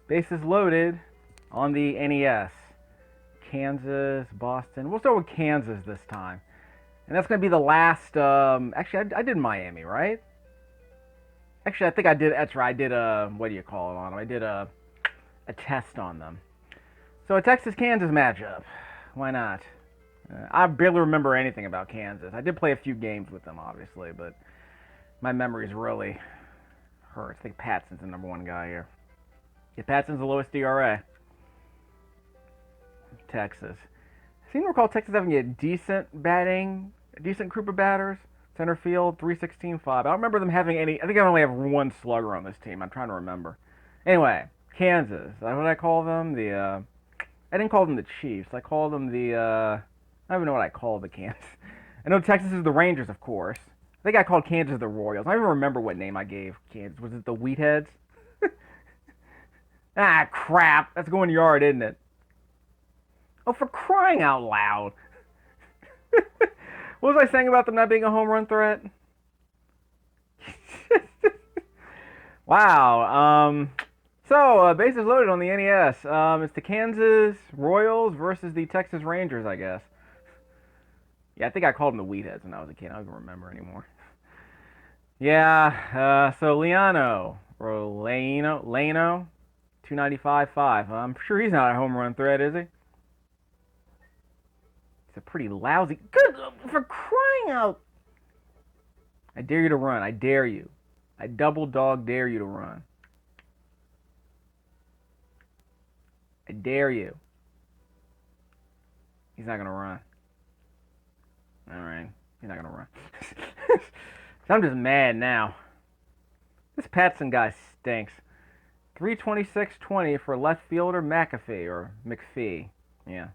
Bases loaded on the NES. Kansas, Boston. We'll start with Kansas this time. And that's going to be the last... actually, I did Miami, right? Actually, I think I did... That's right. I did a... What do you call it on them? I did a test on them. So a Texas-Kansas matchup. Why not? I barely remember anything about Kansas. I did play a few games with them, obviously, but my memories really hurt. I think Patson's the #1 guy here. Yeah, Patson's the lowest DRA. Texas. I seem to recall Texas having a decent group of batters. Center field, 316.5. I don't remember them having any. I think I only have one slugger on this team. I'm trying to remember. Anyway, Kansas. What did I call them? I didn't call them the Chiefs. I called them I don't even know what I called the Kansas. I know Texas is the Rangers, of course. I think I called Kansas the Royals. I don't even remember what name I gave Kansas. Was it the Wheatheads? Ah, crap. That's going yard, isn't it? Oh, for crying out loud. What was I saying about them not being a home run threat? Wow. So, bases loaded on the NES. It's the Kansas Royals versus the Texas Rangers, I guess. Yeah, I think I called them the Wheatheads when I was a kid. I don't even remember anymore. Yeah, so Lano, 295.5. I'm sure he's not a home run threat, is he? It's a pretty lousy... Good, for crying out... I dare you to run. I dare you. I double dog dare you to run. I dare you. He's not going to run. Alright. He's not going to run. So I'm just mad now. This Patson guy stinks. 326.20 for left fielder McAfee, or McPhee. Yeah.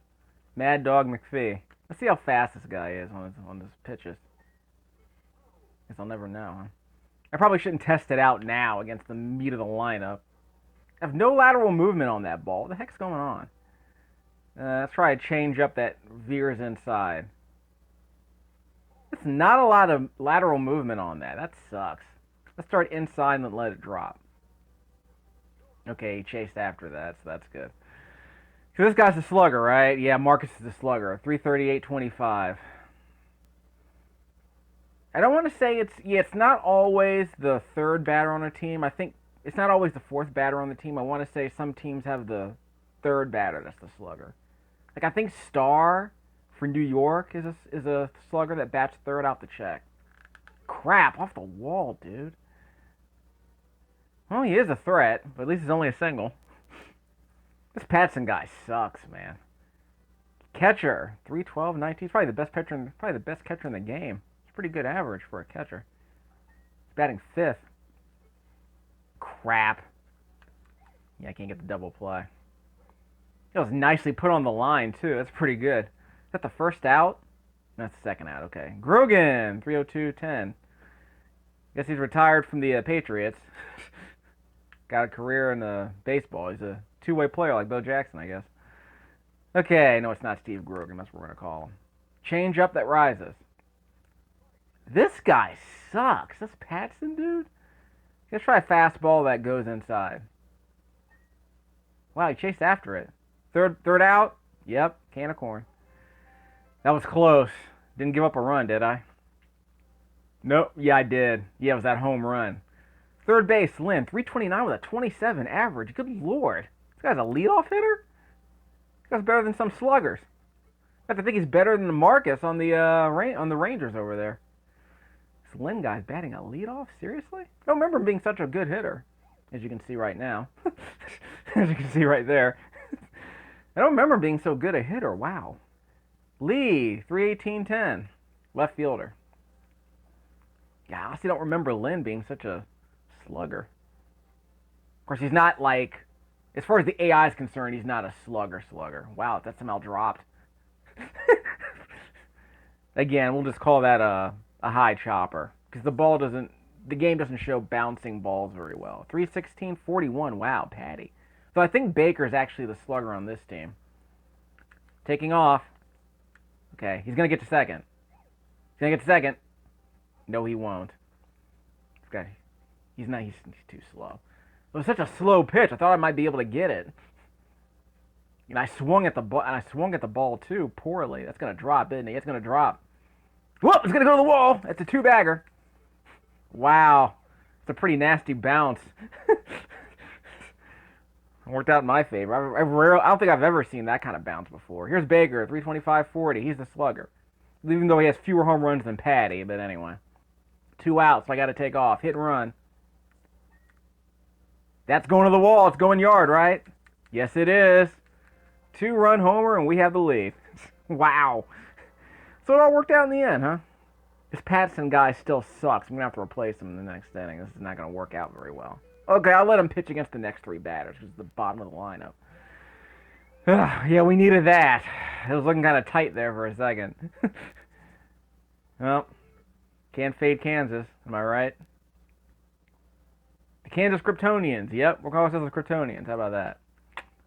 Mad Dog McPhee. Let's see how fast this guy is on his pitches. Guess I'll never know, huh? I probably shouldn't test it out now against the meat of the lineup. I have no lateral movement on that ball. What the heck's going on? Let's try to change up that veers inside. It's not a lot of lateral movement on that. That sucks. Let's start inside and then let it drop. Okay, he chased after that, so that's good. So this guy's a slugger, right? Yeah, Marcus is a slugger. 338.25. I don't want to say it's not always the third batter on a team. I think it's not always the fourth batter on the team. I want to say some teams have the third batter that's the slugger. Like I think Starr for New York is a slugger that bats third out the check. Crap, off the wall, dude. Well, he is a threat, but at least it's only a single. This Patson guy sucks, man. Catcher, 312.19. He's probably the best catcher in the game. It's pretty good average for a catcher. He's batting 5th. Crap. Yeah, I can't get the double play. It was nicely put on the line, too. That's pretty good. Is that the first out? That's the second out, okay. Grogan, 302.10. Guess he's retired from the Patriots. Got a career in baseball. He's a two-way player like Bo Jackson, I guess. Okay, no, it's not Steve Grogan. That's what we're going to call him. Change up that rises. This guy sucks. This Patson, dude. Let's try a fastball that goes inside. Wow, he chased after it. Third out? Yep, can of corn. That was close. Didn't give up a run, did I? Nope. Yeah, I did. Yeah, it was that home run. Third base, Lynn. 329 with a 27 average. Good lord. This guy's a leadoff hitter? This guy's better than some sluggers. In fact, I think he's better than Marcus on the Rangers over there. This Lynn guy's batting a leadoff? Seriously? I don't remember him being such a good hitter, as you can see right now. As you can see right there. I don't remember him being so good a hitter. Wow. Lee, 318.10. Left fielder. Yeah, I honestly don't remember Lynn being such a slugger. Of course, he's not like, as far as the AI is concerned, he's not a slugger. Wow, that somehow dropped. Again, we'll just call that a high chopper, because the game doesn't show bouncing balls very well. 316.41, wow, Patty. So I think Baker's actually the slugger on this team. Taking off. Okay, he's going to get to second. He's going to get to second. No, he won't. Okay. He's too slow. It was such a slow pitch. I thought I might be able to get it. And I swung at the ball. And I swung at the ball too poorly. That's gonna drop, isn't it? It's gonna drop. Whoop! It's gonna go to the wall. It's a 2-bagger. Wow, it's a pretty nasty bounce. Worked out in my favor. I don't think I've ever seen that kind of bounce before. Here's Baker, 325-40. He's the slugger, even though he has fewer home runs than Patty. But anyway, 2 outs. I got to take off. Hit and run. That's going to the wall. It's going yard, right? Yes, it is. 2-run homer, and we have the lead. Wow. So it all worked out in the end, huh? This Patson guy still sucks. I'm going to have to replace him in the next inning. This is not going to work out very well. Okay, I'll let him pitch against the next 3 batters, which is the bottom of the lineup. Yeah, we needed that. It was looking kind of tight there for a second. Well, can't fade Kansas. Am I right? The Kansas Kryptonians. Yep, we're calling ourselves the Kryptonians. How about that?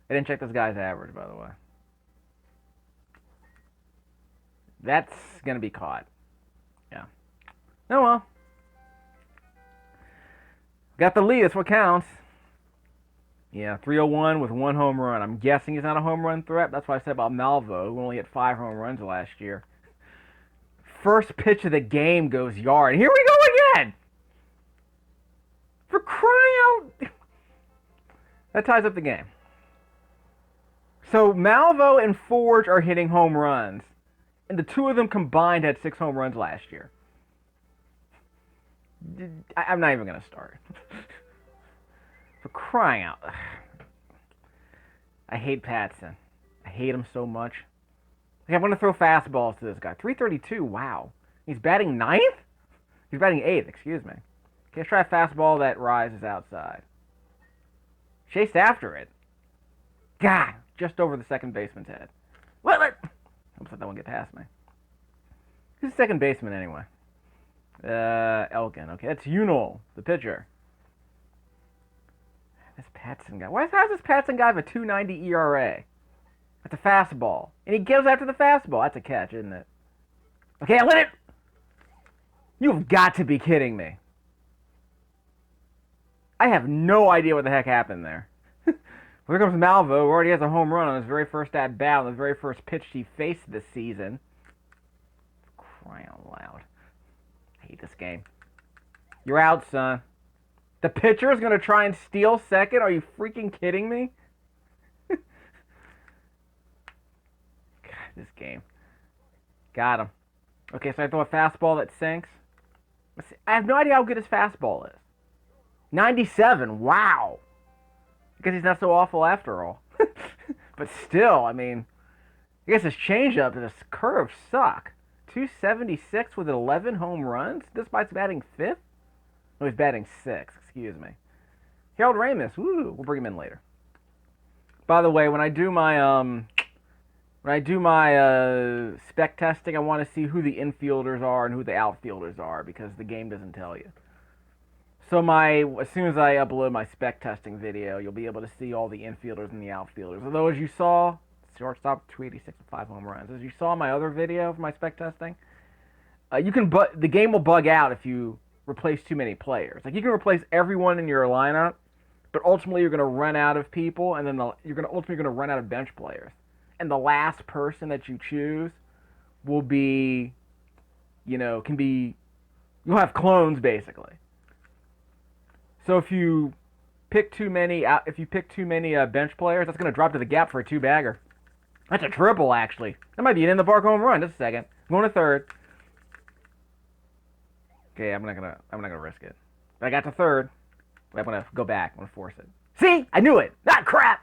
I didn't check this guy's average, by the way. That's going to be caught. Yeah. Oh, well. Got the lead. That's what counts. Yeah, 301 with 1 home run. I'm guessing he's not a home run threat. That's what I said about Malvo, who only hit 5 home runs last year. First pitch of the game goes yard. Here we go again! For crying out... That ties up the game. So Malvo and Forge are hitting home runs. And the 2 of them combined had 6 home runs last year. I'm not even going to start. For crying out. I hate Patson. I hate him so much. Okay, I'm going to throw fastballs to this guy. 332, wow. He's batting 9th? He's batting 8th, excuse me. Okay, let's try a fastball that rises outside. Chased after it. God, just over the second baseman's head. What? Almost let that one get past me. Who's the second baseman anyway? Elkin. Okay, that's Unol, the pitcher. This Patson guy. How does this Patson guy have a 2.90 ERA? That's a fastball. And he goes after the fastball. That's a catch, isn't it? Okay, I lit it! You've got to be kidding me. I have no idea what the heck happened there. Here comes Malvo, who already has a home run on his very first at-bat, on the very first pitch he faced this season. Crying out loud. I hate this game. You're out, son. The pitcher is going to try and steal second? Are you freaking kidding me? God, this game. Got him. Okay, so I throw a fastball that sinks. I have no idea how good his fastball is. 97, wow. Because he's not so awful after all. But still, I mean, I guess his changeup and his curve suck. 276 with 11 home runs? Despite batting 5th? No, he's batting 6th, excuse me. Harold Ramis, woo, we'll bring him in later. By the way, when I do my spec testing, I want to see who the infielders are and who the outfielders are, because the game doesn't tell you. So as soon as I upload my spec testing video, you'll be able to see all the infielders and the outfielders. Although, as you saw, shortstop 286 with 5 home runs. As you saw in my other video for my spec testing, the game will bug out if you replace too many players. Like, you can replace everyone in your lineup, but ultimately you're going to run out of people, and then you're ultimately going to run out of bench players. And the last person that you choose will be, you'll have clones basically. So if you pick too many bench players, that's going to drop to the gap for a 2-bagger. That's a triple, actually. That might be an in-the-park home run. Just a second. I'm going to third. Okay, I'm not gonna risk it. But I got to third. But I'm gonna go back. I'm gonna force it. See, I knew it. Ah, crap.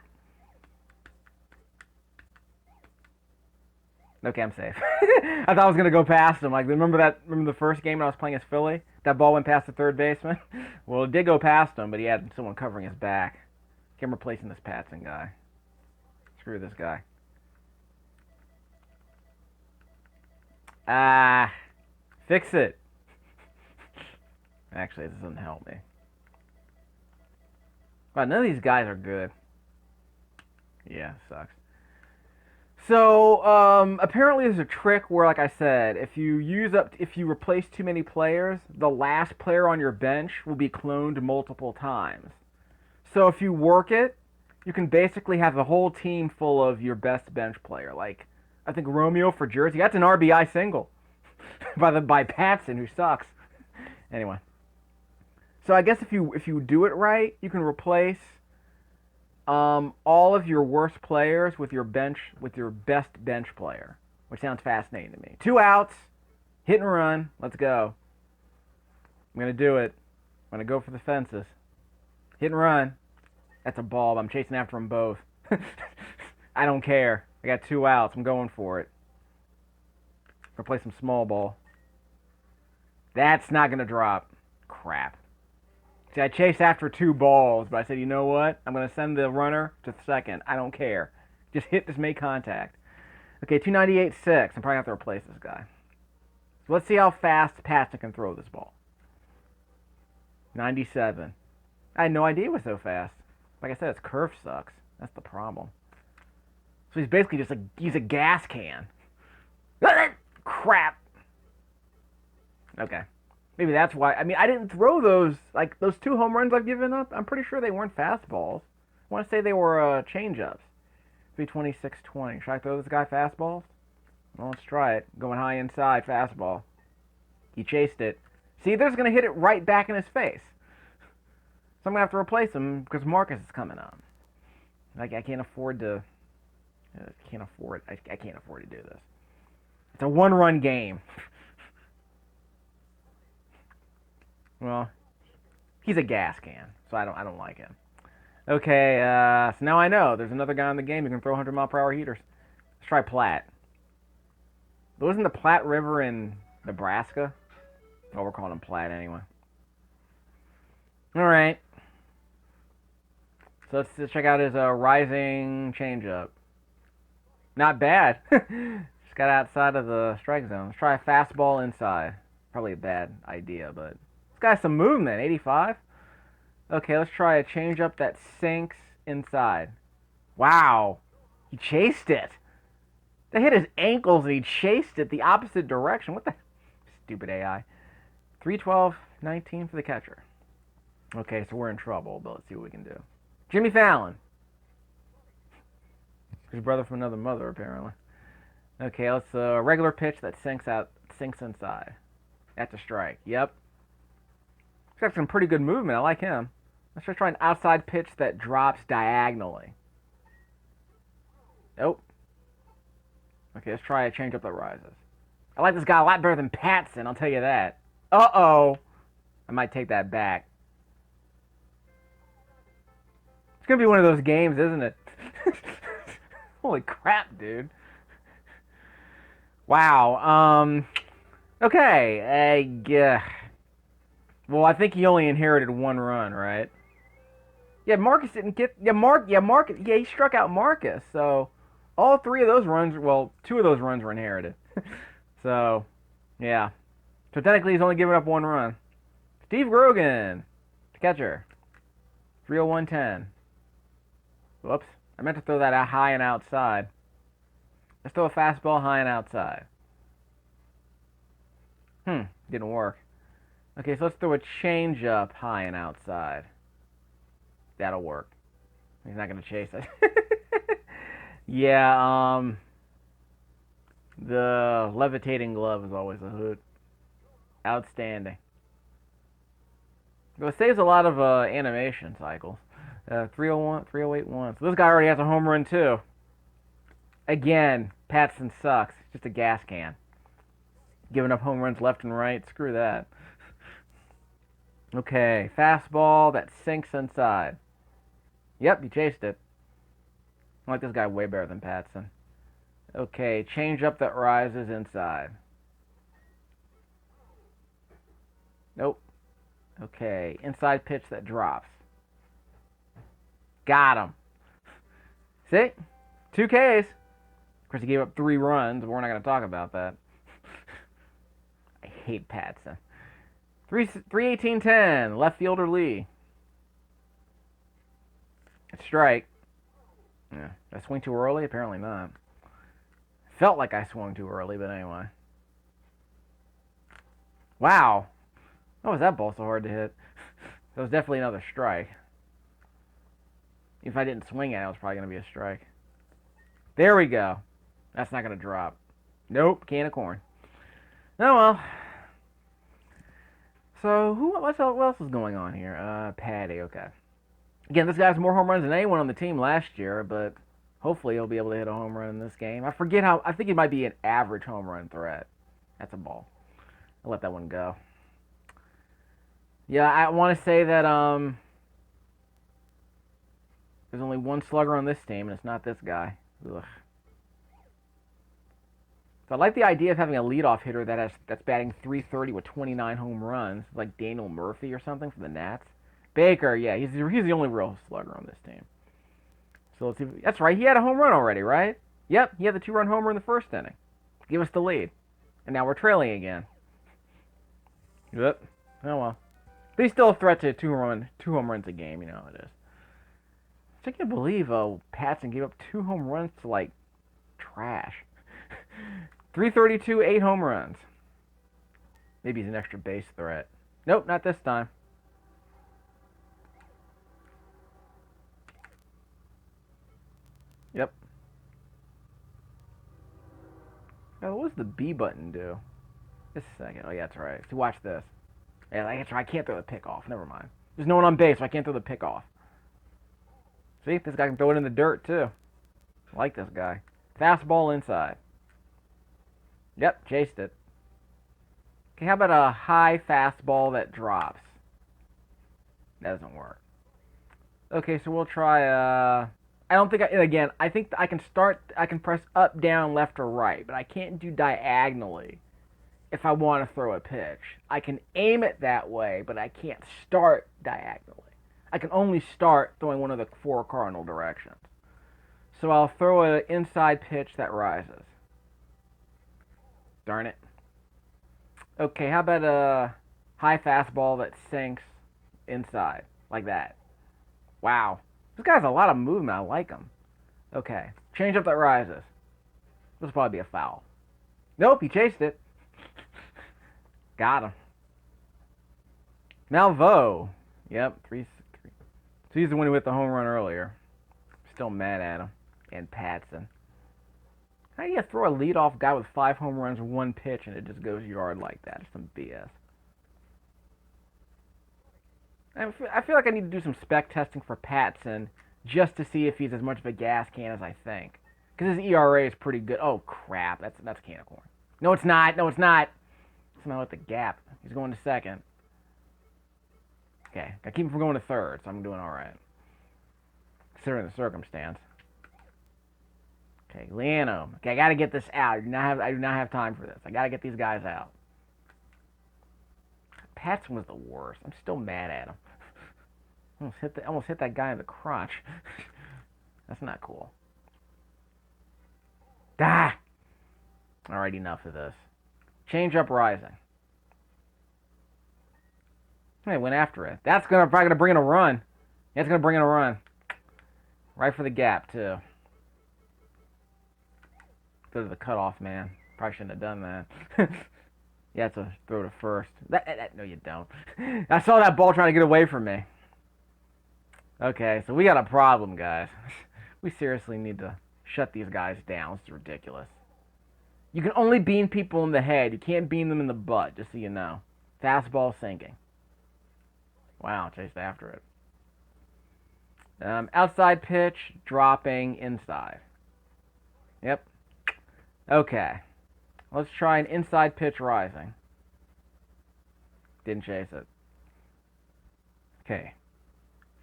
Okay, I'm safe. I thought I was gonna go past him. Like, remember the first game when I was playing as Philly? That ball went past the third baseman. Well, it did go past him, but he had someone covering his back. Okay, I'm replacing this Patson guy. Screw this guy. Fix it. Actually, this doesn't help me. Wow, none of these guys are good. Yeah, sucks. So, apparently there's a trick where, like I said, if you replace too many players, the last player on your bench will be cloned multiple times. So if you work it, you can basically have the whole team full of your best bench player. Like, I think Romeo for Jersey, that's an RBI single by Patson, who sucks. Anyway, so I guess if you do it right, you can replace all of your worst players with your best bench player, which sounds fascinating to me. 2 outs, hit and run. Let's go. I'm gonna do it. I'm gonna go for the fences. Hit and run. That's a ball. I'm chasing after them both. I don't care. I got 2 outs. I'm going for it. Gonna play some small ball. That's not gonna drop. Crap. See, I chased after 2 balls, but I said, you know what? I'm gonna send the runner to second. I don't care. Just make contact. Okay, 298.6. I'm probably gonna have to replace this guy. So let's see how fast Patson can throw this ball. 97. I had no idea it was so fast. Like I said, his curve sucks. That's the problem. So he's basically just he's a gas can. Crap. Okay. Maybe that's why. I mean, I didn't throw those 2 home runs I've given up. I'm pretty sure they weren't fastballs. I want to say they were change-ups. 326-20. Should I throw this guy fastballs? Well, let's try it. Going high inside, fastball. He chased it. See, they're just going to hit it right back in his face. So I'm going to have to replace him because Marcus is coming up. I can't afford to... I can't afford to do this. It's a 1-run game. Well, he's a gas can, so I don't like him. Okay, so now I know there's another guy in the game who can throw 100-mile-per-hour heaters. Let's try Platte. Wasn't the Platte River in Nebraska? Oh, we're calling him Platte anyway. All right. So let's check out his rising changeup. Not bad. Just got outside of the strike zone. Let's try a fastball inside. Probably a bad idea, but this guy's some movement. 85. Okay, let's try a changeup that sinks inside. Wow. He chased it. They hit his ankles and he chased it the opposite direction. What the stupid AI. 312-19 for the catcher. Okay, so we're in trouble, but let's see what we can do. Jimmy Fallon. His brother from another mother, apparently. Okay, let's regular pitch that sinks inside. That's a strike. Yep. He's got some pretty good movement. I like him. Let's just try an outside pitch that drops diagonally. Nope. Okay, let's try a changeup that rises. I like this guy a lot better than Patson, I'll tell you that. Uh-oh. I might take that back. It's going to be one of those games, isn't it? Holy crap, dude. Wow. Okay. Well, I think he only inherited 1 run, right? Yeah, Marcus didn't get... Yeah, he struck out Marcus. So, all 3 of those runs... Well, 2 of those runs were inherited. So, yeah. So, technically, he's only given up 1 run. Steve Grogan. Catcher. 301-10. Whoops. I meant to throw that out high and outside. Let's throw a fastball high and outside. Didn't work. Okay, so let's throw a changeup high and outside. That'll work. He's not going to chase it. Yeah, the levitating glove is always a hoot. Outstanding. Well, it saves a lot of animation cycles. 301, 308-1. So this guy already has a home run too. Again, Patson sucks. Just a gas can. Giving up home runs left and right. Screw that. Okay, fastball that sinks inside. Yep, he chased it. I like this guy way better than Patson. Okay, changeup that rises inside. Nope. Okay, inside pitch that drops. Got him. See? 2 Ks. Of course, he gave up 3 runs, but we're not going to talk about that. I hate Patson. 318-10, left fielder Lee. Strike. Yeah. Did I swing too early? Apparently not. Felt like I swung too early, but anyway. Wow. How was that ball so hard to hit? That was definitely another strike. If I didn't swing at it, it was probably going to be a strike. There we go. That's not going to drop. Nope, can of corn. Oh well. So, what else is going on here? Patty, okay. Again, this guy has more home runs than anyone on the team last year, but hopefully he'll be able to hit a home run in this game. I forget how, I think he might be an average home run threat. That's a ball. I'll let that one go. Yeah, I want to say that, there's only one slugger on this team, and it's not this guy. Ugh. So I like the idea of having a leadoff hitter that's batting .330 with 29 home runs, like Daniel Murphy or something for the Nats. Baker, yeah, he's the only real slugger on this team. So let's see. That's right, he had a home run already, right? Yep, he had the 2-run homer in the first inning. Give us the lead. And now we're trailing again. Yep. Oh well. But he's still a threat to two home runs a game, you know how it is. I can't believe Patson gave up 2 home runs to, like, trash. .332, 8 home runs. Maybe he's an extra base threat. Nope, not this time. Yep. Now, what does the B button do? Just a second. Oh, yeah, that's right. So watch this. Yeah, I can't throw the pick off. Never mind. There's no one on base, so I can't throw the pick off. See, this guy can throw it in the dirt, too. I like this guy. Fastball inside. Yep, chased it. Okay, how about a high fastball that drops? That doesn't work. Okay, so we'll try, I don't think, I think I can press up, down, left, or right, but I can't do diagonally if I want to throw a pitch. I can aim it that way, but I can't start diagonally. I can only start throwing one of the 4 cardinal directions. So I'll throw an inside pitch that rises. Darn it. Okay, how about a high fastball that sinks inside, like that. Wow. This guy has a lot of movement. I like him. Okay, change up that rises. This will probably be a foul. Nope, he chased it. Got him. Malvo. Yep, 3. So he's the one who hit the home run earlier. Still mad at him. And Patson. How do you throw a leadoff guy with 5 home runs in 1 pitch and it just goes yard like that? It's some BS. I feel like I need to do some spec testing for Patson just to see if he's as much of a gas can as I think. Because his ERA is pretty good. Oh, crap. That's a can of corn. No, it's not. No, it's not. Somehow at the gap. He's going to second. Okay. Gotta keep him from going to third, so I'm doing all right. Considering the circumstance. Okay, Leano. Okay, I gotta get this out. I do not have time for this. I gotta get these guys out. Patson was the worst. I'm still mad at him. Almost hit that guy in the crotch. That's not cool. Ah! Alright, enough of this. Change up rising. Hey, went after it. That's probably gonna bring in a run. That's gonna bring in a run. Right for the gap too. Go to the cutoff, man. Probably shouldn't have done that. Yeah, it's a throw to first. No, you don't. I saw that ball trying to get away from me. Okay, so we got a problem, guys. We seriously need to shut these guys down. It's ridiculous. You can only beam people in the head. You can't beam them in the butt, just so you know. Fastball sinking. Wow, chased after it. Outside pitch, dropping inside. Yep. Okay. Let's try an inside pitch rising. Didn't chase it. Okay.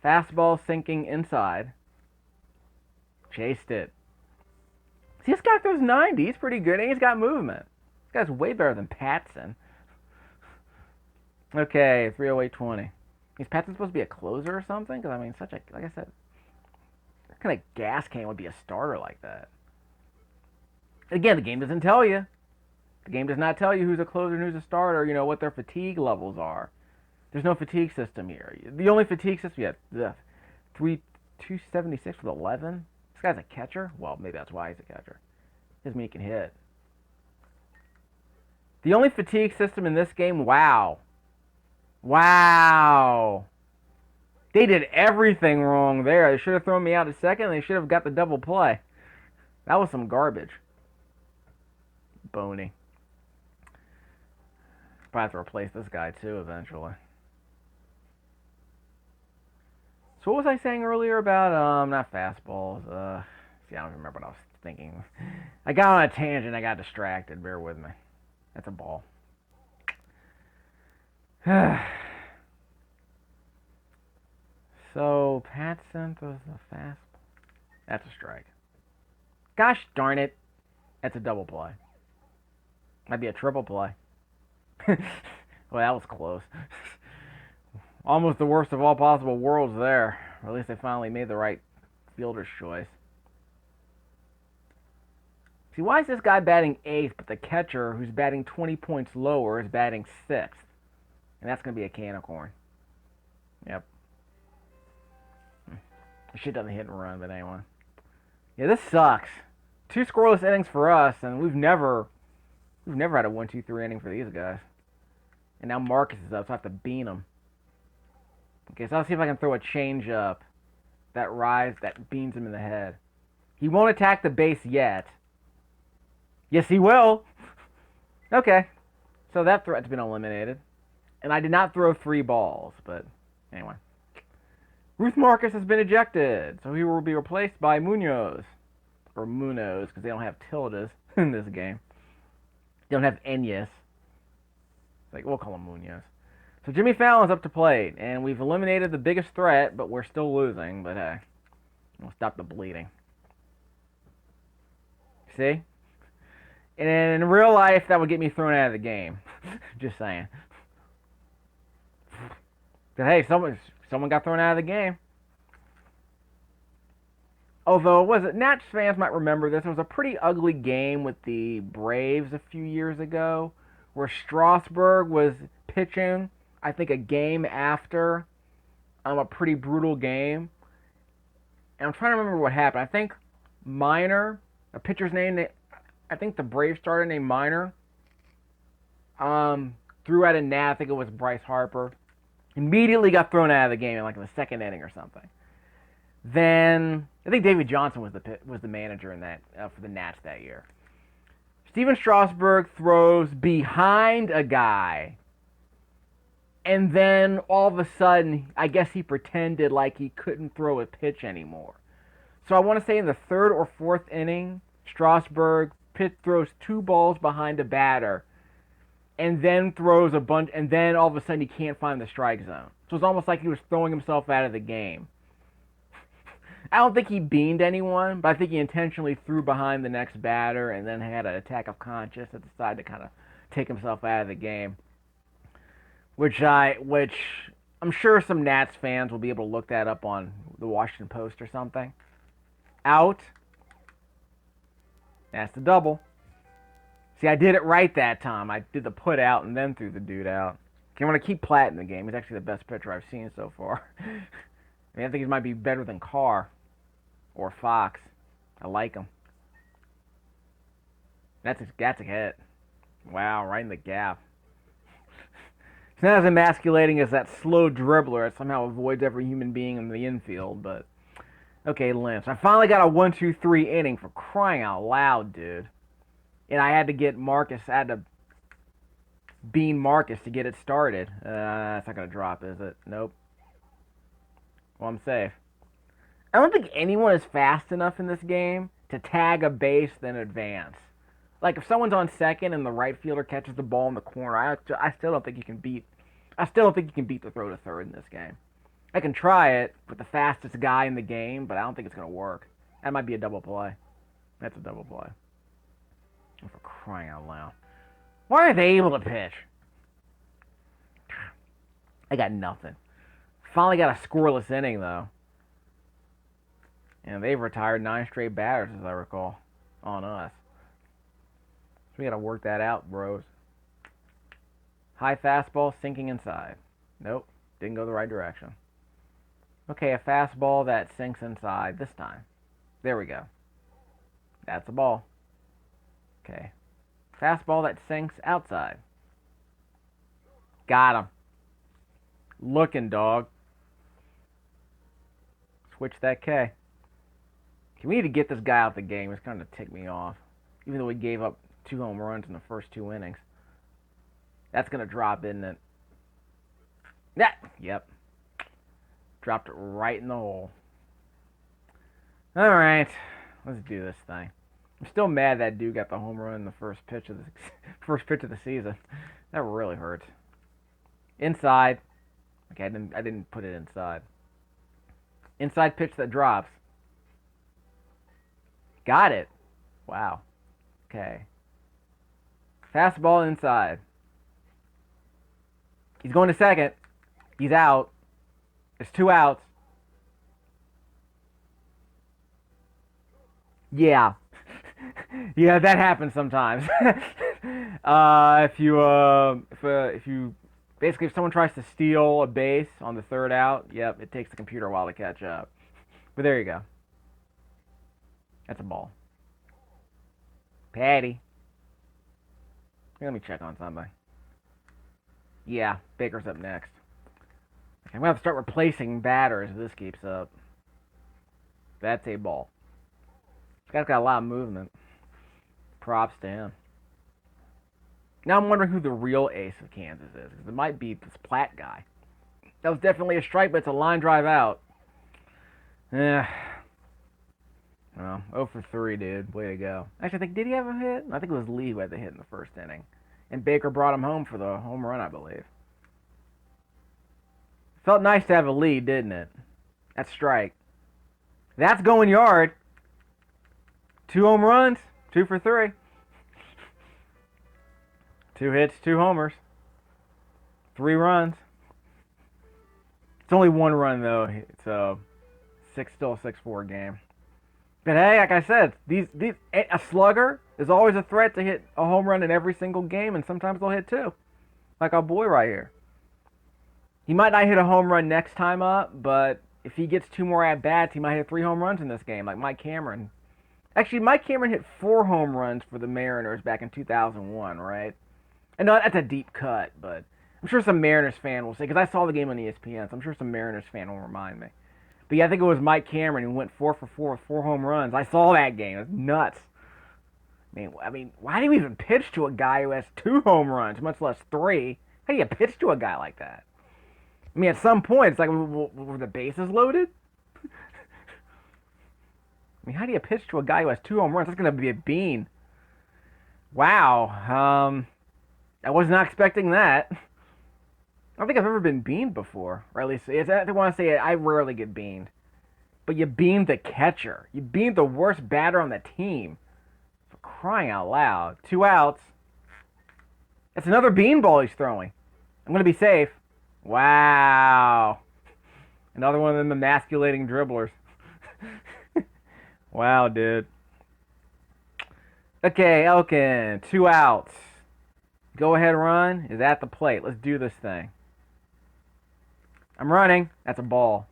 Fastball sinking inside. Chased it. See, this guy throws 90. He's pretty good, and he's got movement. This guy's way better than Patson. Okay, 308.20. Is Patson supposed to be a closer or something? Because, I mean, like I said, what kind of gas can would be a starter like that? Again, the game doesn't tell you. The game does not tell you who's a closer and who's a starter, you know, what their fatigue levels are. There's no fatigue system here. The only fatigue system, yeah, 276 with 11. This guy's a catcher? Well, maybe that's why he's a catcher. Doesn't mean he can hit. The only fatigue system in this game, wow. Wow. They did everything wrong there. They should have thrown me out a second. They should have got the double play. That was some garbage. Boney. Probably have to replace this guy too eventually. So what was I saying earlier about not fastballs? See, I don't remember what I was thinking. I got on a tangent. I got distracted. Bear with me. That's a ball. So Pat sent us a fastball. That's a strike. Gosh darn it. That's a double play. Might be a triple play. Well, that was close. Almost the worst of all possible worlds there. Or at least they finally made the right fielder's choice. See, why is this guy batting 8th, but the catcher, who's batting 20 points lower, is batting 6th? And that's going to be a can of corn. Yep. Shit doesn't hit and run, but anyway. Yeah, this sucks. 2 scoreless innings for us, and we've never had a 1-2-3 inning for these guys. And now Marcus is up, so I have to bean him. Okay, so I'll see if I can throw a change up that beans him in the head. He won't attack the base yet. Yes, he will. Okay, so that threat's been eliminated. And I did not throw 3 balls, but anyway. Ruth Marcus has been ejected, so he will be replaced by Munoz. Or Munoz, because they don't have tildes in this game. They don't have NES. Like, we'll call him Munoz. So Jimmy Fallon's up to plate, and we've eliminated the biggest threat, but we're still losing. But hey, we'll stop the bleeding. See? And in real life, that would get me thrown out of the game. Just saying. But hey, someone got thrown out of the game. Although, Nats fans might remember this. It was a pretty ugly game with the Braves a few years ago, where Strasburg was pitching, I think, a game after a pretty brutal game. And I'm trying to remember what happened. I think Minor, a pitcher's name, I think the Braves starter named Minor, threw out a Nat, I think it was Bryce Harper, immediately got thrown out of the game in the second inning or something. Then I think David Johnson was the manager in that for the Nats that year. Steven Strasburg throws behind a guy, and then all of a sudden, I guess he pretended like he couldn't throw a pitch anymore. So I want to say in the 3rd or 4th inning, Strasburg throws 2 balls behind a batter, and then throws a bunch, and then all of a sudden he can't find the strike zone. So it's almost like he was throwing himself out of the game. I don't think he beaned anyone, but I think he intentionally threw behind the next batter and then had an attack of conscience and decided to kind of take himself out of the game. Which I'm sure some Nats fans will be able to look that up on the Washington Post or something. Out. That's the double. See, I did it right that time. I did the put out and then threw the dude out. Okay, I'm going to keep Platt in the game. He's actually the best pitcher I've seen so far. I think he might be better than Carr or Fox. I like him. That's a hit. Wow, right in the gap. It's not as emasculating as that slow dribbler that somehow avoids every human being in the infield, but okay, Lynch. I finally got a 1-2-3 inning, for crying out loud, dude. And I had to get Marcus, I had to bean Marcus to get it started. It's not going to drop, is it? Nope. Well, I'm safe. I don't think anyone is fast enough in this game to tag a base then advance. Like, if someone's on second and the right fielder catches the ball in the corner, I still don't think you can beat. I still don't think you can beat the throw to third in this game. I can try it with the fastest guy in the game, but I don't think it's going to work. That might be a double play. That's a double play. Oh, for crying out loud. Why aren't they able to pitch? I got nothing. Finally got a scoreless inning, though. And they've retired 9 straight batters, as I recall, on us. So we got to work that out, bros. High fastball sinking inside. Nope, didn't go the right direction. Okay, a fastball that sinks inside this time. There we go. That's a ball. Okay. Fastball that sinks outside. Got him. Looking, dog. switch that K. Okay, we need to get this guy out the game. It's kind of ticked me off. Even though we gave up 2 home runs in the first 2 innings. That's going to drop, isn't it? Yeah. Yep. Dropped it right in the hole. Alright. Let's do this thing. I'm still mad that dude got the home run in the first pitch of the season. That really hurts. Inside. Okay, I didn't put it inside. Inside pitch that drops. Got it. Wow. Okay. Fastball inside. He's going to second. He's out. There's 2 outs. Yeah. Yeah, that happens sometimes. If you basically, if someone tries to steal a base on the 3rd out, yep, it takes the computer a while to catch up. But there you go. That's a ball. Patty. Let me check on something. Yeah, Baker's up next. Okay, I'm going to have to start replacing batters if this keeps up. That's a ball. This guy's got a lot of movement. Props to him. Now I'm wondering who the real ace of Kansas is. Because it might be this Platt guy. That was definitely a strike, but it's a line drive out. Well, 0 for 3, dude. Way to go. Actually, I think, did he have a hit? I think it was Lee who had the hit in the first inning. And Baker brought him home for the home run, I believe. Felt nice to have a lead, didn't it? That's strike. That's going yard. 2 home runs. 2 for 3. 2 hits, 2 homers. 3 runs. It's only 1 run, though. It's still a 6-4 game. But hey, like I said, a slugger is always a threat to hit a home run in every single game, and sometimes they'll hit 2. Like our boy right here. He might not hit a home run next time up, but if he gets 2 more at-bats, he might hit 3 home runs in this game, like Mike Cameron. Actually, Mike Cameron hit 4 home runs for the Mariners back in 2001, right? I know that's a deep cut, but I'm sure some Mariners fan will say, because I saw the game on ESPN, so I'm sure some Mariners fan will remind me. But yeah, I think it was Mike Cameron who went 4 for 4 with 4 home runs. I saw that game. It was nuts. I mean, why do you even pitch to a guy who has 2 home runs, much less 3? How do you pitch to a guy like that? I mean, at some point, it's like, were the bases loaded? I mean, how do you pitch to a guy who has 2 home runs? That's going to be a bean. Wow. I was not expecting that. I don't think I've ever been beaned before. Or at least, I want to say I rarely get beaned. But you beamed the catcher. You beamed the worst batter on the team. For crying out loud. 2 outs. That's another beanball he's throwing. I'm going to be safe. Wow. Another one of them emasculating dribblers. Wow, dude. Okay, Elkin. 2 outs. Go ahead run is at the plate. Let's do this thing. I'm running. That's a ball.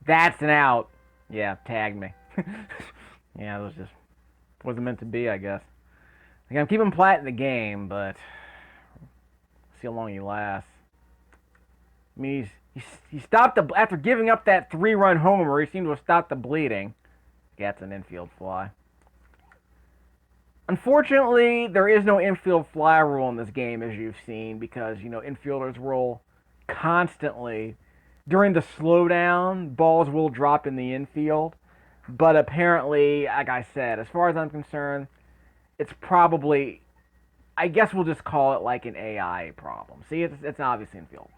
That's an out. Yeah, tagged me. Yeah, it wasn't meant to be, I guess. Like, I'm keeping Platt in the game, but see how long he lasts. I mean, he stopped after giving up that 3-run homer. He seemed to have stopped the bleeding. Yeah, that's an infield fly. Unfortunately, there is no infield fly rule in this game, as you've seen, because, infielders roll constantly. During the slowdown, balls will drop in the infield. But apparently, like I said, as far as I'm concerned, it's probably, I guess we'll just call it like an AI problem. See, it's obviously infield.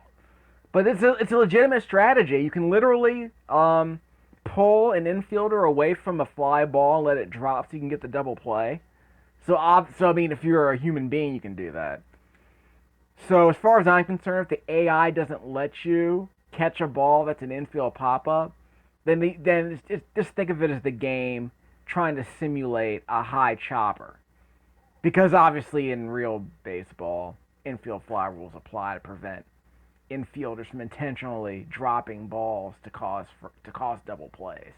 But it's a legitimate strategy. You can literally pull an infielder away from a fly ball and let it drop so you can get the double play. So I mean, if you're a human being, you can do that. So as far as I'm concerned, if the AI doesn't let you catch a ball that's an infield pop-up, then just think of it as the game trying to simulate a high chopper. Because obviously in real baseball, infield fly rules apply to prevent infielders from intentionally dropping balls to cause double plays.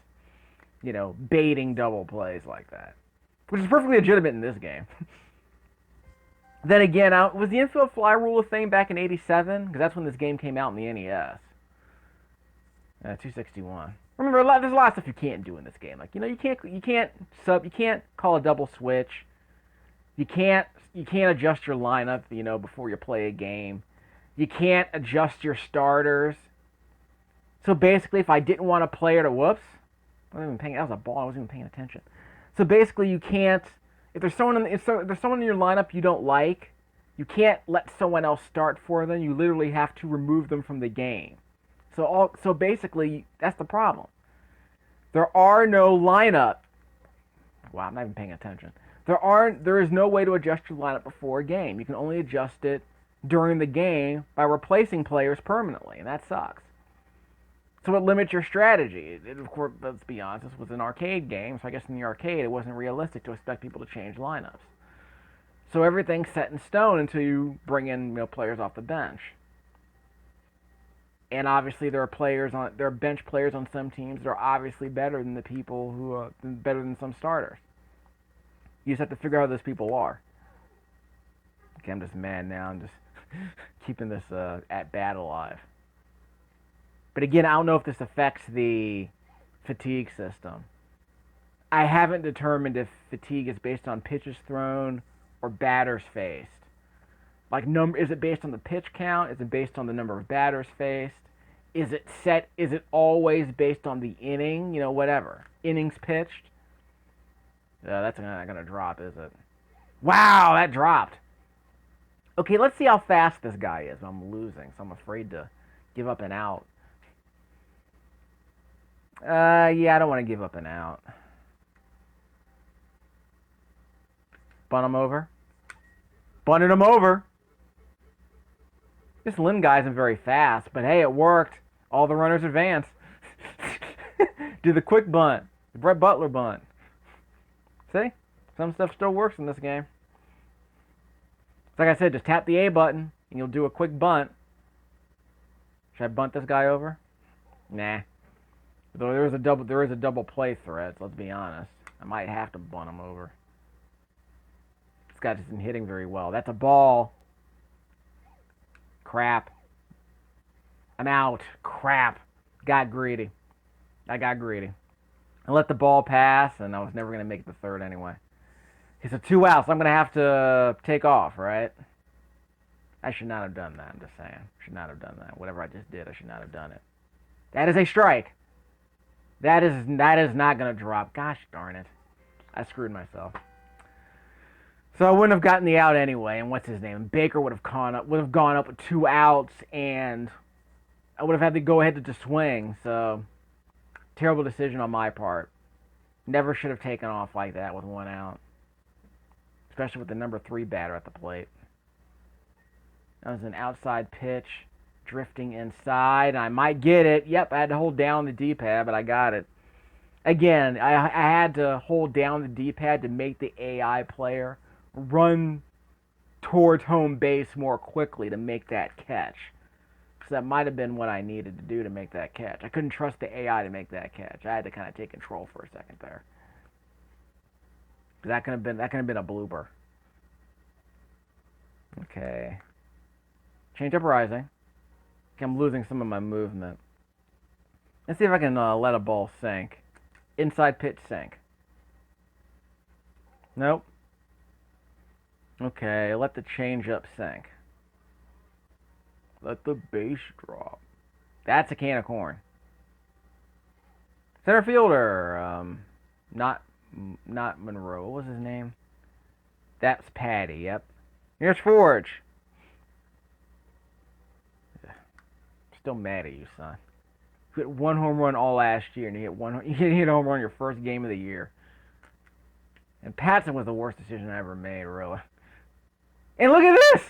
Baiting double plays like that. Which is perfectly legitimate in this game. Then again, was the infield fly rule a thing back in '87? Because that's when this game came out in the NES. 261. Remember, there's a lot of stuff you can't do in this game. Like, you can't call a double switch. You can't adjust your lineup, before you play a game. You can't adjust your starters. So basically, if I didn't want to play it, whoops, I wasn't even paying. That was a ball. I wasn't even paying attention. So basically, you can't. If there's someone in your lineup you don't like, you can't let someone else start for them. You literally have to remove them from the game. So basically, that's the problem. There are no lineup. Wow, I'm not even paying attention. There is no way to adjust your lineup before a game. You can only adjust it during the game by replacing players permanently, and that sucks. So it limits your strategy. Of course, let's be honest, this was an arcade game, so I guess in the arcade it wasn't realistic to expect people to change lineups. So everything's set in stone until you bring in players off the bench. And obviously there are bench players on some teams that are obviously better than the people who are better than some starters. You just have to figure out who those people are. Okay, I'm just mad now. I'm just keeping this at bat alive. But again, I don't know if this affects the fatigue system. I haven't determined if fatigue is based on pitches thrown or batters faced. Like, is it based on the pitch count? Is it based on the number of batters faced? Is it always based on the inning? Whatever. Innings pitched? That's not going to drop, is it? Wow, that dropped. Okay, let's see how fast this guy is. I'm losing, so I'm afraid to give up an out. Yeah, I don't want to give up an out. Bunt him over. Bunted him over. This Lynn guy isn't very fast, but hey, it worked. All the runners advance. Do the quick bunt. The Brett Butler bunt. See? Some stuff still works in this game. Like I said, just tap the A button, and you'll do a quick bunt. Should I bunt this guy over? Nah. Though there is a double play threat, so let's be honest. I might have to bunt him over. This guy isn't hitting very well. That's a ball. Crap. I'm out. Crap. Got greedy. I got greedy. I let the ball pass, and I was never going to make it to third anyway. Okay, so 2 outs. I'm going to have to take off, right? I should not have done that, I'm just saying. Should not have done that. Whatever I just did, I should not have done it. That is a strike. That is not going to drop. Gosh darn it. I screwed myself. So I wouldn't have gotten the out anyway, and what's his name? Baker would have gone up with 2 outs, and I would have had to go ahead to swing, so terrible decision on my part. Never should have taken off like that with 1 out. Especially with the number 3 batter at the plate. That was an outside pitch, drifting inside. I might get it. Yep, I had to hold down the D-pad, but I got it. Again, I had to hold down the D-pad to make the AI player run towards home base more quickly to make that catch. So that might have been what I needed to do to make that catch. I couldn't trust the AI to make that catch. I had to kind of take control for a second there. That could have been a blooper. Okay. Change up rising. Okay, I'm losing some of my movement. Let's see if I can let a ball sink. Inside pitch sink. Nope. Okay, let the change up sink. Let the base drop. That's a can of corn. Center fielder. Not Monroe. What was his name? That's Patty, yep. Here's Forge. Still mad at you, son. You hit 1 home run all last year, and you hit a home run your first game of the year. And Patson was the worst decision I ever made, really. And look at this!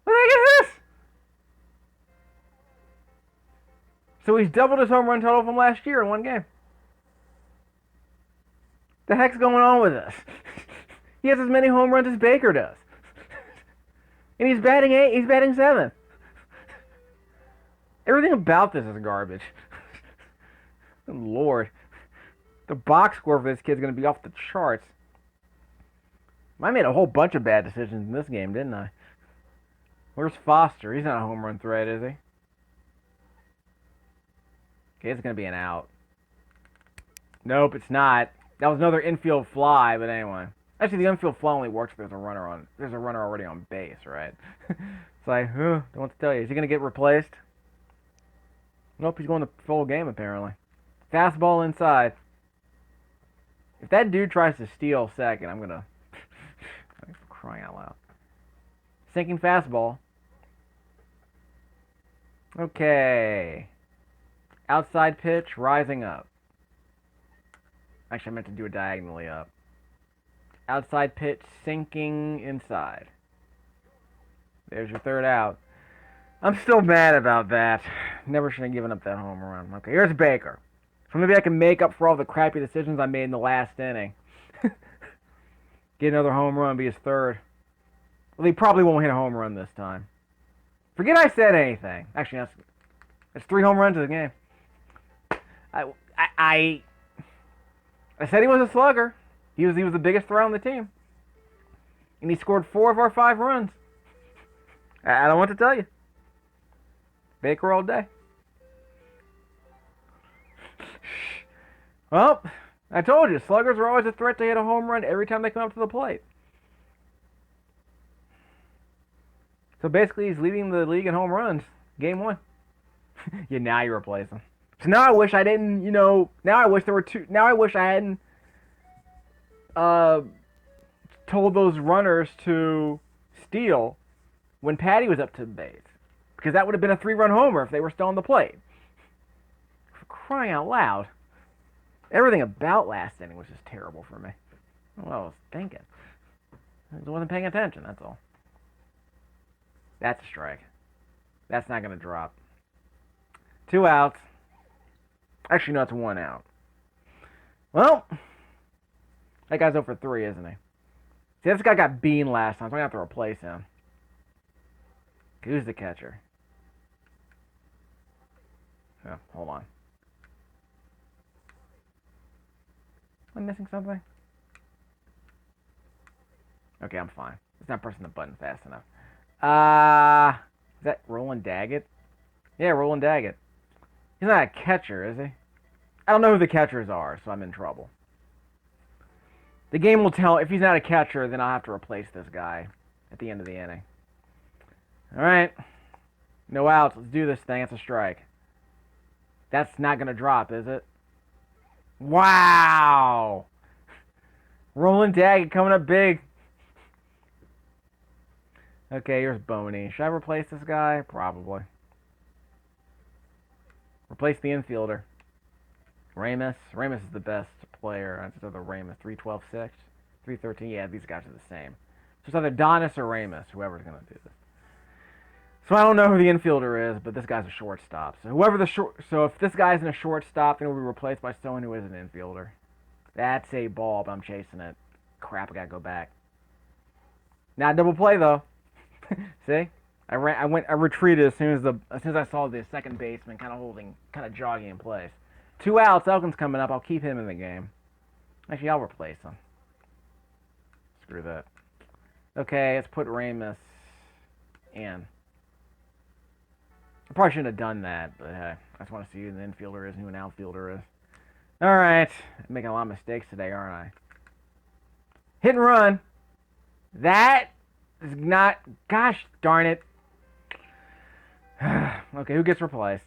What the heck is this? So he's doubled his home run total from last year in 1 game. The heck's going on with this? He has as many home runs as Baker does. And he's batting 8, he's batting 7. Everything about this is garbage. Good Lord. The box score for this kid's going to be off the charts. I made a whole bunch of bad decisions in this game, didn't I? Where's Foster? He's not a home run threat, is he? Okay, it's going to be an out. Nope, it's not. That was another infield fly, but anyway. Actually, the infield fly only works if there's a runner on. There's a runner already on base, right? It's like, don't know what to tell you. Is he gonna get replaced? Nope, he's going the full game apparently. Fastball inside. If that dude tries to steal second, I'm gonna crying out loud. Sinking fastball. Okay. Outside pitch, rising up. Actually, I meant to do it diagonally up. Outside pitch, sinking inside. There's your third out. I'm still mad about that. Never should have given up that home run. Okay, here's Baker. So maybe I can make up for all the crappy decisions I made in the last inning. Get another home run, be his third. Well, he probably won't hit a home run this time. Forget I said anything. Actually, that's 3 home runs in the game. I said he was a slugger. He was the biggest throw on the team. And he scored 4 of our 5 runs. I don't want to tell you. Baker all day. Well, I told you, sluggers are always a threat to hit a home run every time they come up to the plate. So basically, he's leading the league in home runs. Game 1. Yeah, now you replace him. So now I wish I didn't, now I wish there were 2. Now I wish I hadn't told those runners to steal when Patty was up to base. Because that would have been a 3-run homer if they were still on the plate. For crying out loud. Everything about last inning was just terrible for me. Well, I was thinking. I wasn't paying attention, that's all. That's a strike. That's not going to drop. 2 outs. Actually, no, it's 1 out. Well, that guy's 0 for 3, isn't he? See, this guy got beamed last time, so I'm going to have to replace him. Who's the catcher? Oh, hold on. Am I missing something? Okay, I'm fine. It's not pressing the button fast enough. Is that Roland Daggett? Yeah, Roland Daggett. He's not a catcher, is he? I don't know who the catchers are, so I'm in trouble. The game will tell. If he's not a catcher, then I'll have to replace this guy at the end of the inning. Alright. No outs. Let's do this thing. It's a strike. That's not going to drop, is it? Wow! Roland Daggett coming up big. Okay, here's Boney. Should I replace this guy? Probably. Replace the infielder. Ramus. Ramus is the best player. I just have the Ramus. 3-12-6. 3-13. Yeah, these guys are the same. So it's either Donis or Ramus, whoever's going to do this. So I don't know who the infielder is, but this guy's a shortstop. So if this guy's in a shortstop, then we'll be replaced by someone who is an infielder. That's a ball, but I'm chasing it. Crap, I gotta go back. Not double play though. See? I retreated as soon as I saw the second baseman kind of jogging in place. 2 outs. Elkin's coming up. I'll keep him in the game. Actually, I'll replace him. Screw that. Okay, let's put Ramus in. I probably shouldn't have done that, but hey, I just want to see who an infielder is and who an outfielder is. Alright. I'm making a lot of mistakes today, aren't I? Hit and run. That is not... Gosh darn it. Okay, who gets replaced?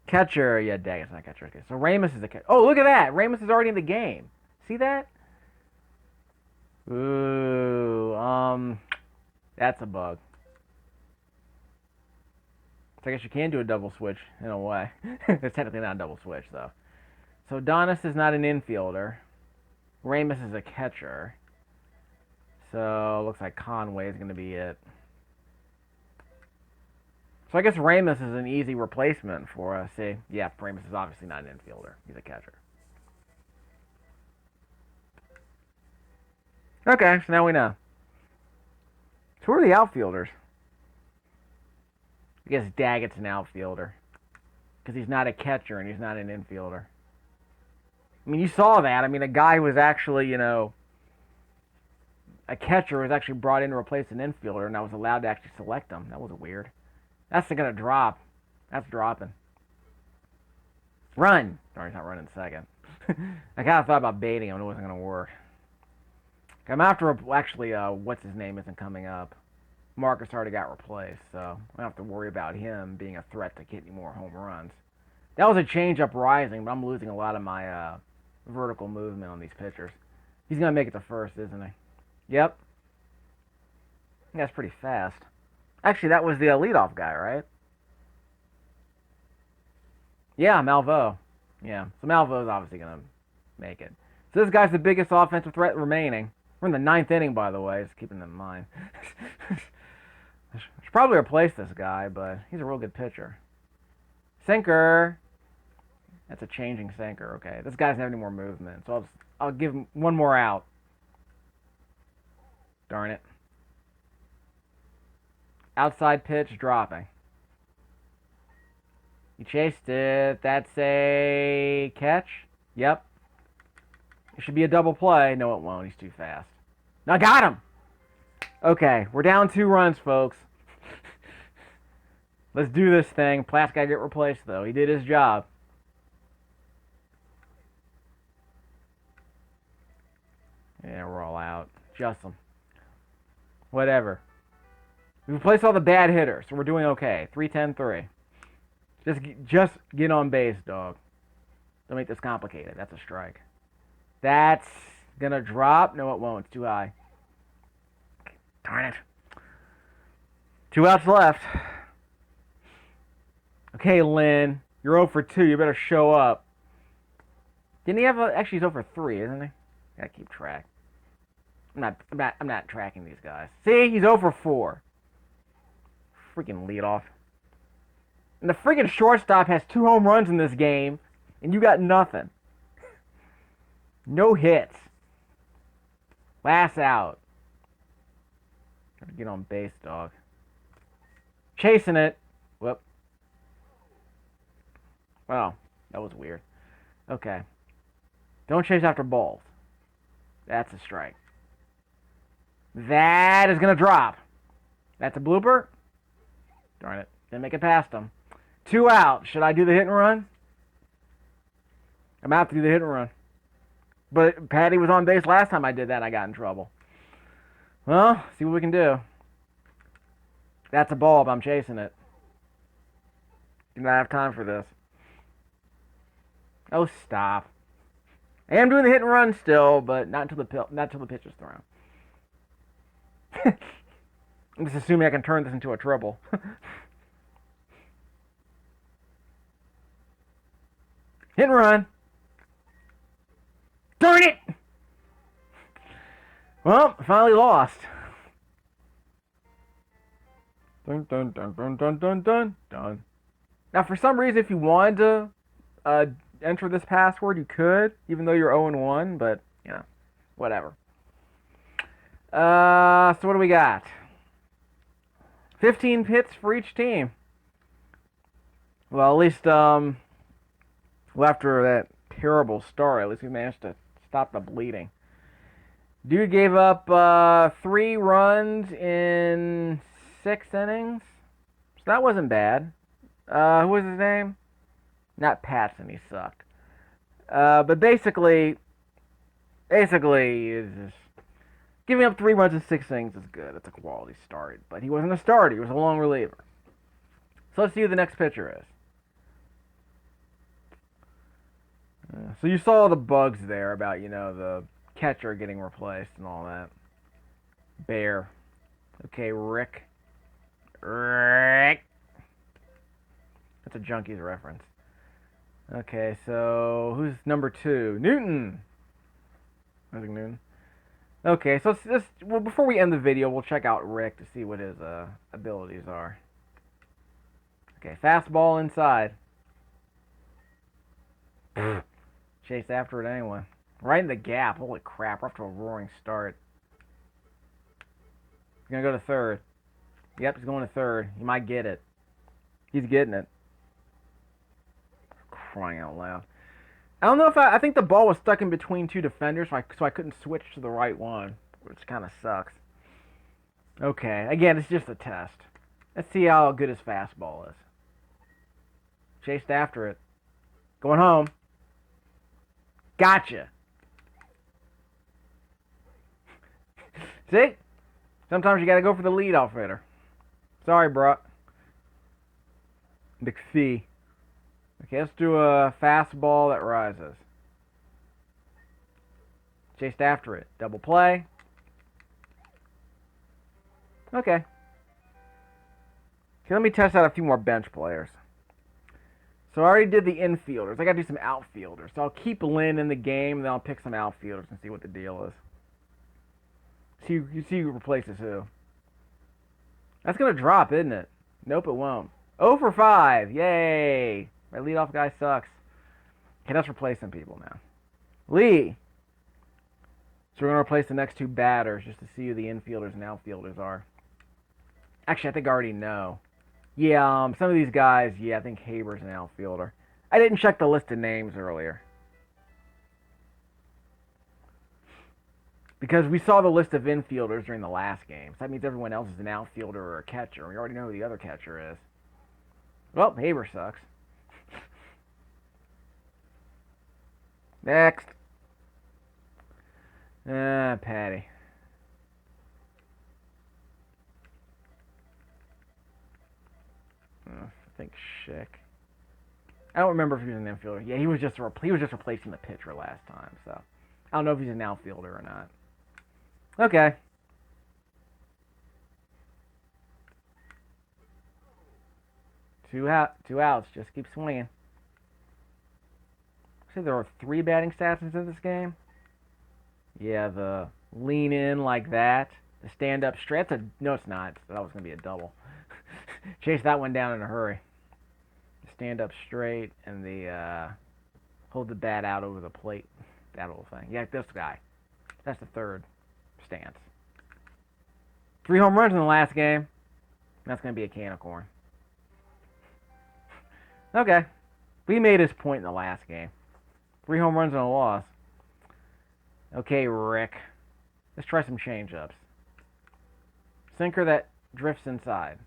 Catcher. Yeah, dang, it's not catcher. Okay, so Ramus is the catcher. Oh, look at that. Ramus is already in the game. See that? Ooh, that's a bug. So I guess you can do a double switch in a way. It's technically not a double switch, though. So Donis is not an infielder. Ramus is a catcher. So looks like Conway is going to be it. So I guess Ramus is an easy replacement for us. See, yeah, Ramus is obviously not an infielder. He's a catcher. Okay, so now we know. So who are the outfielders? I guess Daggett's an outfielder. Because he's not a catcher and he's not an infielder. I mean, you saw that. I mean, a guy who was actually, a catcher was actually brought in to replace an infielder, and I was allowed to actually select him. That was weird. That's going to drop. That's dropping. Run! Darn, he's not running second. I kind of thought about baiting him, and it wasn't going to work. I'm after, actually, what's his name isn't coming up. Marcus already got replaced, so I don't have to worry about him being a threat to get any more home runs. That was a change-up rising, but I'm losing a lot of my vertical movement on these pitchers. He's going to make it to first, isn't he? Yep. That's pretty fast. Actually, that was the leadoff guy, right? Yeah, Malvo. Yeah, so Malvo's obviously going to make it. So this guy's the biggest offensive threat remaining. We're in the 9th inning, by the way, just keeping that in mind. I should probably replace this guy, but he's a real good pitcher. Sinker. That's a changing sinker. Okay, this guy doesn't have any more movement, so I'll give him one more out. Darn it. Outside pitch dropping. He chased it. That's a catch. Yep. It should be a double play. No, it won't. He's too fast. No, I got him! Okay, we're down 2 runs, folks. Let's do this thing. Platt's got to get replaced, though. He did his job. Yeah, we're all out. Just them. Whatever. We replaced all the bad hitters, so we're doing okay. 3-10-3. Just get on base, dog. Don't make this complicated. That's a strike. That's gonna drop. No, it won't. It's too high. Darn it. 2 outs left. Okay, Lynn. You're 0 for 2. You better show up. Didn't he have a... Actually, he's 0 for 3, isn't he? Gotta keep track. I'm not tracking these guys. See? He's 0 for 4. Freaking leadoff. And the freaking shortstop has 2 home runs in this game, and you got nothing. No hits. Last out. Gotta get on base, dog. Chasing it. Whoop. Wow, that was weird. Okay. Don't chase after balls. That's a strike. That is going to drop. That's a blooper. Darn it. Didn't make it past him. 2 out. Should I do the hit and run? I'm out to do the hit and run. But Patty was on base last time I did that and I got in trouble. Well, see what we can do. That's a ball, but I'm chasing it. Do not have time for this. Oh, stop. I am doing the hit and run still, but not until the pitch is thrown. I'm just assuming I can turn this into a triple. Hit and run. Darn it! Well, finally lost. Dun dun dun dun dun dun dun dun. Now, for some reason, if you wanted to enter this password, you could, even though you're 0-1, but, you know, whatever. So what do we got? 15 hits for each team. Well, at least, well, after that terrible start, at least we managed to stop the bleeding. Dude gave up 3 runs in 6 innings. So that wasn't bad. Who was his name? Not Patson, he sucked. But basically, it's just giving up 3 runs in 6 innings is good. It's a quality start. But he wasn't a starter. He was a long reliever. So let's see who the next pitcher is. So you saw the bugs there about, you know, the catcher getting replaced and all that. Bear. Okay, Rick. Rick. That's a Junkies reference. Okay, so who's number 2? Newton. I think Newton. Okay, so well, before we end the video, we'll check out Rick to see what his abilities are. Okay, fastball inside. Chase after it anyway. Right in the gap. Holy crap, we're off to a roaring start. He's going to go to third. Yep, he's going to third. He might get it. He's getting it. Crying out loud. I don't know if I think the ball was stuck in between 2 defenders, so I couldn't switch to the right one, which kind of sucks. Okay, again, it's just a test. Let's see how good his fastball is. Chased after it. Going home. Gotcha. See? Sometimes you gotta go for the leadoff hitter. Sorry, bro. McPhee. Okay, let's do a fastball that rises. Chased after it. Double play. Okay. Okay, let me test out a few more bench players. So I already did the infielders. I gotta do some outfielders. So I'll keep Lynn in the game, then I'll pick some outfielders and see what the deal is. You see who replaces who. That's gonna drop, isn't it? Nope, it won't. 0 for 5. Yay! My leadoff guy sucks. Okay, let's replace some people now. Lee. So we're gonna replace the next two batters just to see who the infielders and outfielders are. Actually, I think I already know. Yeah, some of these guys, yeah, I think Haber's an outfielder. I didn't check the list of names earlier. Because we saw the list of infielders during the last game. So that means everyone else is an outfielder or a catcher. We already know who the other catcher is. Well, Haber sucks. Next. Patty. I think Schick. I don't remember if he was an infielder. Yeah, he was just replacing the pitcher last time. So I don't know if he's an outfielder or not. Okay. Two outs. Just keep swinging. See, there are 3 batting stances in this game. Yeah, the lean in like that. The stand up straight. No, it's not. That was going to be a double. Chase that one down in a hurry. Stand up straight and the hold the bat out over the plate. That whole thing. Yeah, this guy. That's the third stance. 3 home runs in the last game. That's going to be a can of corn. Okay. We made his point in the last game. 3 home runs and a loss. Okay, Rick. Let's try some change-ups. Sinker that drifts inside.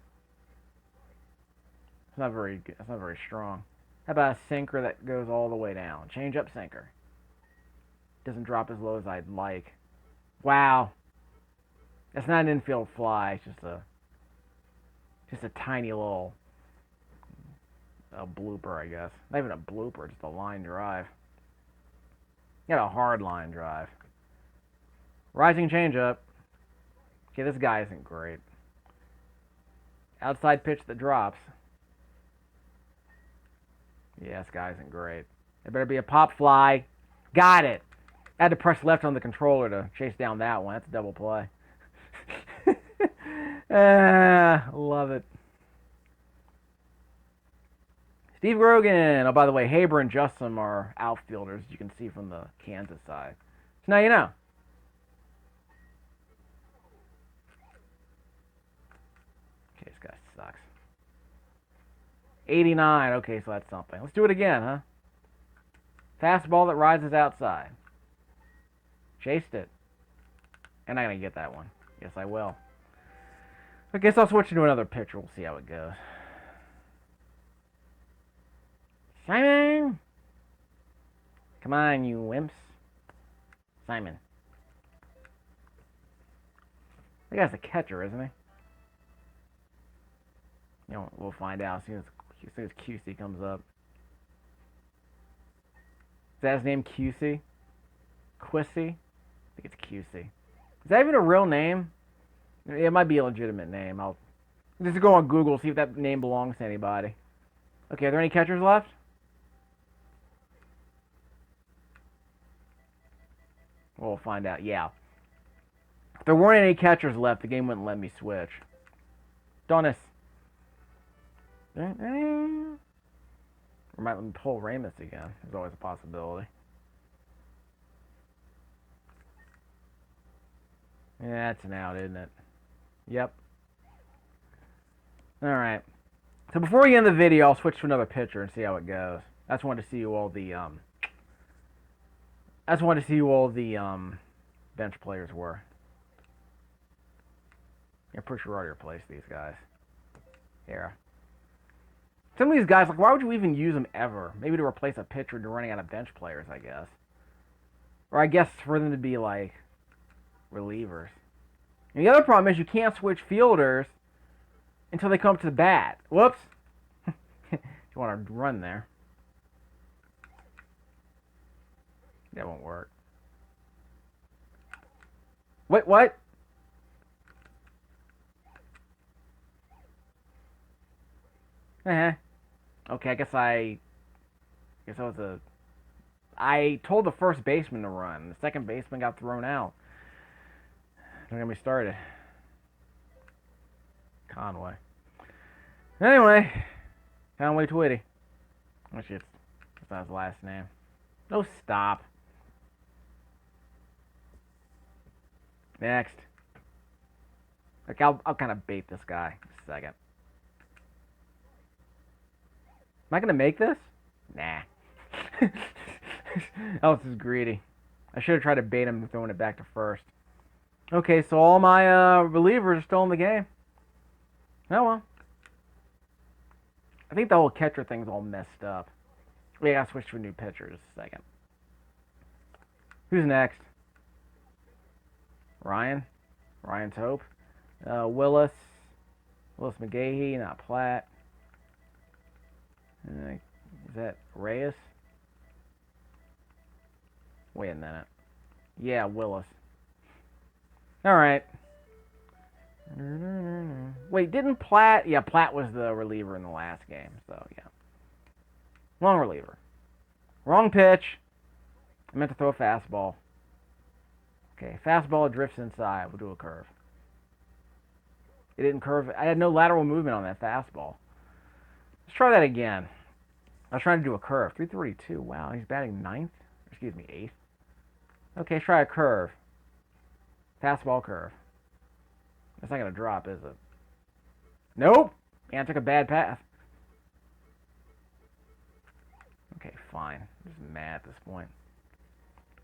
It's not very good. It's not very strong. How about a sinker that goes all the way down? Change-up sinker. Doesn't drop as low as I'd like. Wow. That's not an infield fly. It's just a tiny little blooper, I guess. Not even a blooper, just a line drive. Got a hard line drive. Rising changeup. Okay, this guy isn't great. Outside pitch that drops. Yeah, this guy isn't great. It better be a pop fly. Got it. I had to press left on the controller to chase down that one. That's a double play. Love it. Steve Grogan. Oh, by the way, Haber and Justin are outfielders, you can see from the Kansas side. So now you know. Okay, this guy sucks. 89. Okay, so that's something. Let's do it again, huh? Fastball that rises outside. Chased it. And I'm going to get that one. Yes, I will. I guess I'll switch to another pitcher. We'll see how it goes. Simon! Come on, you wimps. Simon. That guy's a catcher, isn't he? You know, we'll find out as soon as QC comes up. Is that his name, QC? Quissy? I think it's QC. Is that even a real name? It might be a legitimate name. I'll just go on Google, see if that name belongs to anybody. Okay, are there any catchers left? We'll find out. Yeah. If there weren't any catchers left, the game wouldn't let me switch. Donis. Or might let me pull Ramus again. There's always a possibility. Yeah, that's an out, isn't it? Yep. Alright. So before we end the video, I'll switch to another pitcher and see how it goes. I just wanted to see who all the bench players were. I'm pretty sure I already replaced these guys. Here. Some of these guys, like, why would you even use them ever? Maybe to replace a pitcher when you're running out of bench players, I guess. Or I guess for them to be, like, relievers. And the other problem is you can't switch fielders until they come up to the bat. Whoops. You want to run there. That won't work. Wait, what? Okay, I guess that was a... I told the first baseman to run. The second baseman got thrown out. Don't get me started. Conway. Anyway, Conway Twitty. Which is, that's not his last name. No, stop. Next. Like, I'll kind of bait this guy in a second. Am I going to make this? Nah. That was just greedy. I should have tried to bait him throwing it back to first. Okay, so all my relievers are still in the game. Oh well. I think the whole catcher thing's all messed up. We gotta switch to a new pitcher just a second. Who's next? Ryan? Ryan Tope? Willis McGahee, not Platt. Is that Reyes? Wait a minute. Yeah, Willis. Alright. Wait, didn't Platt... Yeah, Platt was the reliever in the last game, so yeah. Wrong reliever. Wrong pitch. I meant to throw a fastball. Okay, fastball drifts inside. We'll do a curve. It didn't curve. I had no lateral movement on that fastball. Let's try that again. I was trying to do a curve. 332. Wow, he's batting ninth. Excuse me, eighth. Okay, let's try a curve. Fastball curve. That's not going to drop, is it? Nope. Yeah, I took a bad path. Okay, fine. I'm just mad at this point.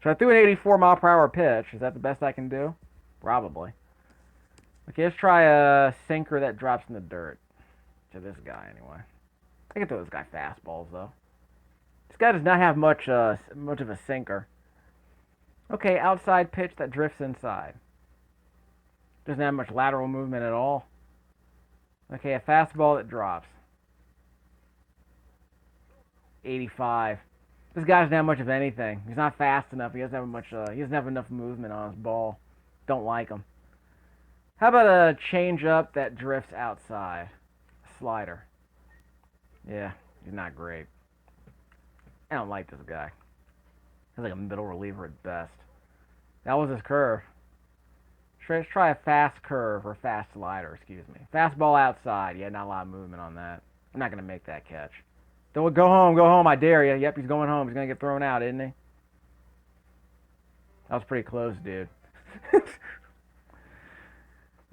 So I threw an 84 mile per hour pitch. Is that the best I can do? Probably. Okay, let's try a sinker that drops in the dirt. To this guy, anyway. I can throw this guy fastballs, though. This guy does not have much of a sinker. Okay, outside pitch that drifts inside. Doesn't have much lateral movement at all. Okay, a fastball that drops. 85. This guy doesn't have much of anything. He's not fast enough. He doesn't have much. He doesn't have enough movement on his ball. Don't like him. How about a change up that drifts outside? A slider. Yeah, he's not great. I don't like this guy. He's like a middle reliever at best. That was his curve. Let's try a fast curve or fast slider, excuse me. Fastball outside. Yeah, not a lot of movement on that. I'm not going to make that catch. Don't go home, I dare you. Yep, he's going home. He's going to get thrown out, isn't he? That was pretty close, dude.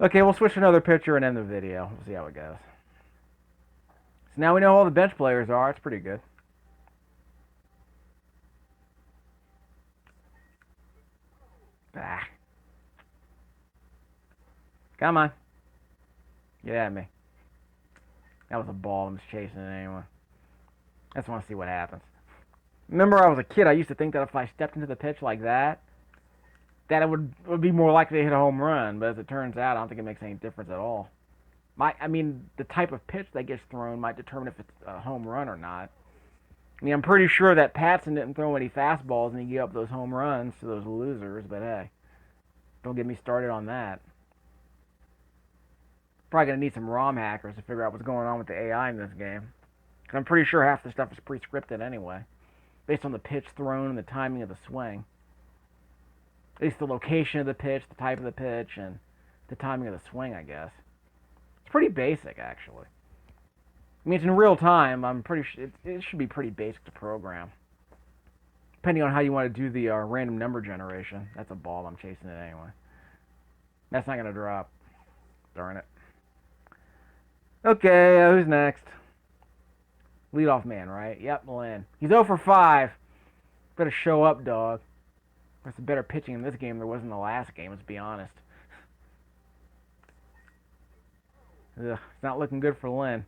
Okay, we'll switch to another pitcher and end the video. We'll see how it goes. So now we know who all the bench players are. It's pretty good. Bah. Come on. Get at me. That was a ball. I'm just chasing it anyway. I just want to see what happens. Remember, I was a kid. I used to think that if I stepped into the pitch like that it would be more likely to hit a home run. But as it turns out, I don't think it makes any difference at all. I mean, the type of pitch that gets thrown might determine if it's a home run or not. I mean, I'm pretty sure that Patson didn't throw any fastballs and he gave up those home runs to those losers. But hey, don't get me started on that. Probably going to need some ROM hackers to figure out what's going on with the AI in this game. Because I'm pretty sure half the stuff is pre-scripted anyway. Based on the pitch thrown and the timing of the swing. At least the location of the pitch, the type of the pitch, and the timing of the swing, I guess. It's pretty basic, actually. I mean, it's in real time. I'm pretty sure it should be pretty basic to program. Depending on how you want to do the random number generation. That's a ball. I'm chasing it anyway. That's not going to drop. Darn it. Okay, who's next? Leadoff man, right? Yep, Milan. He's 0 for 5. Better show up, dog. There's some better pitching in this game than there was in the last game, let's be honest. Ugh, it's not looking good for Lynn.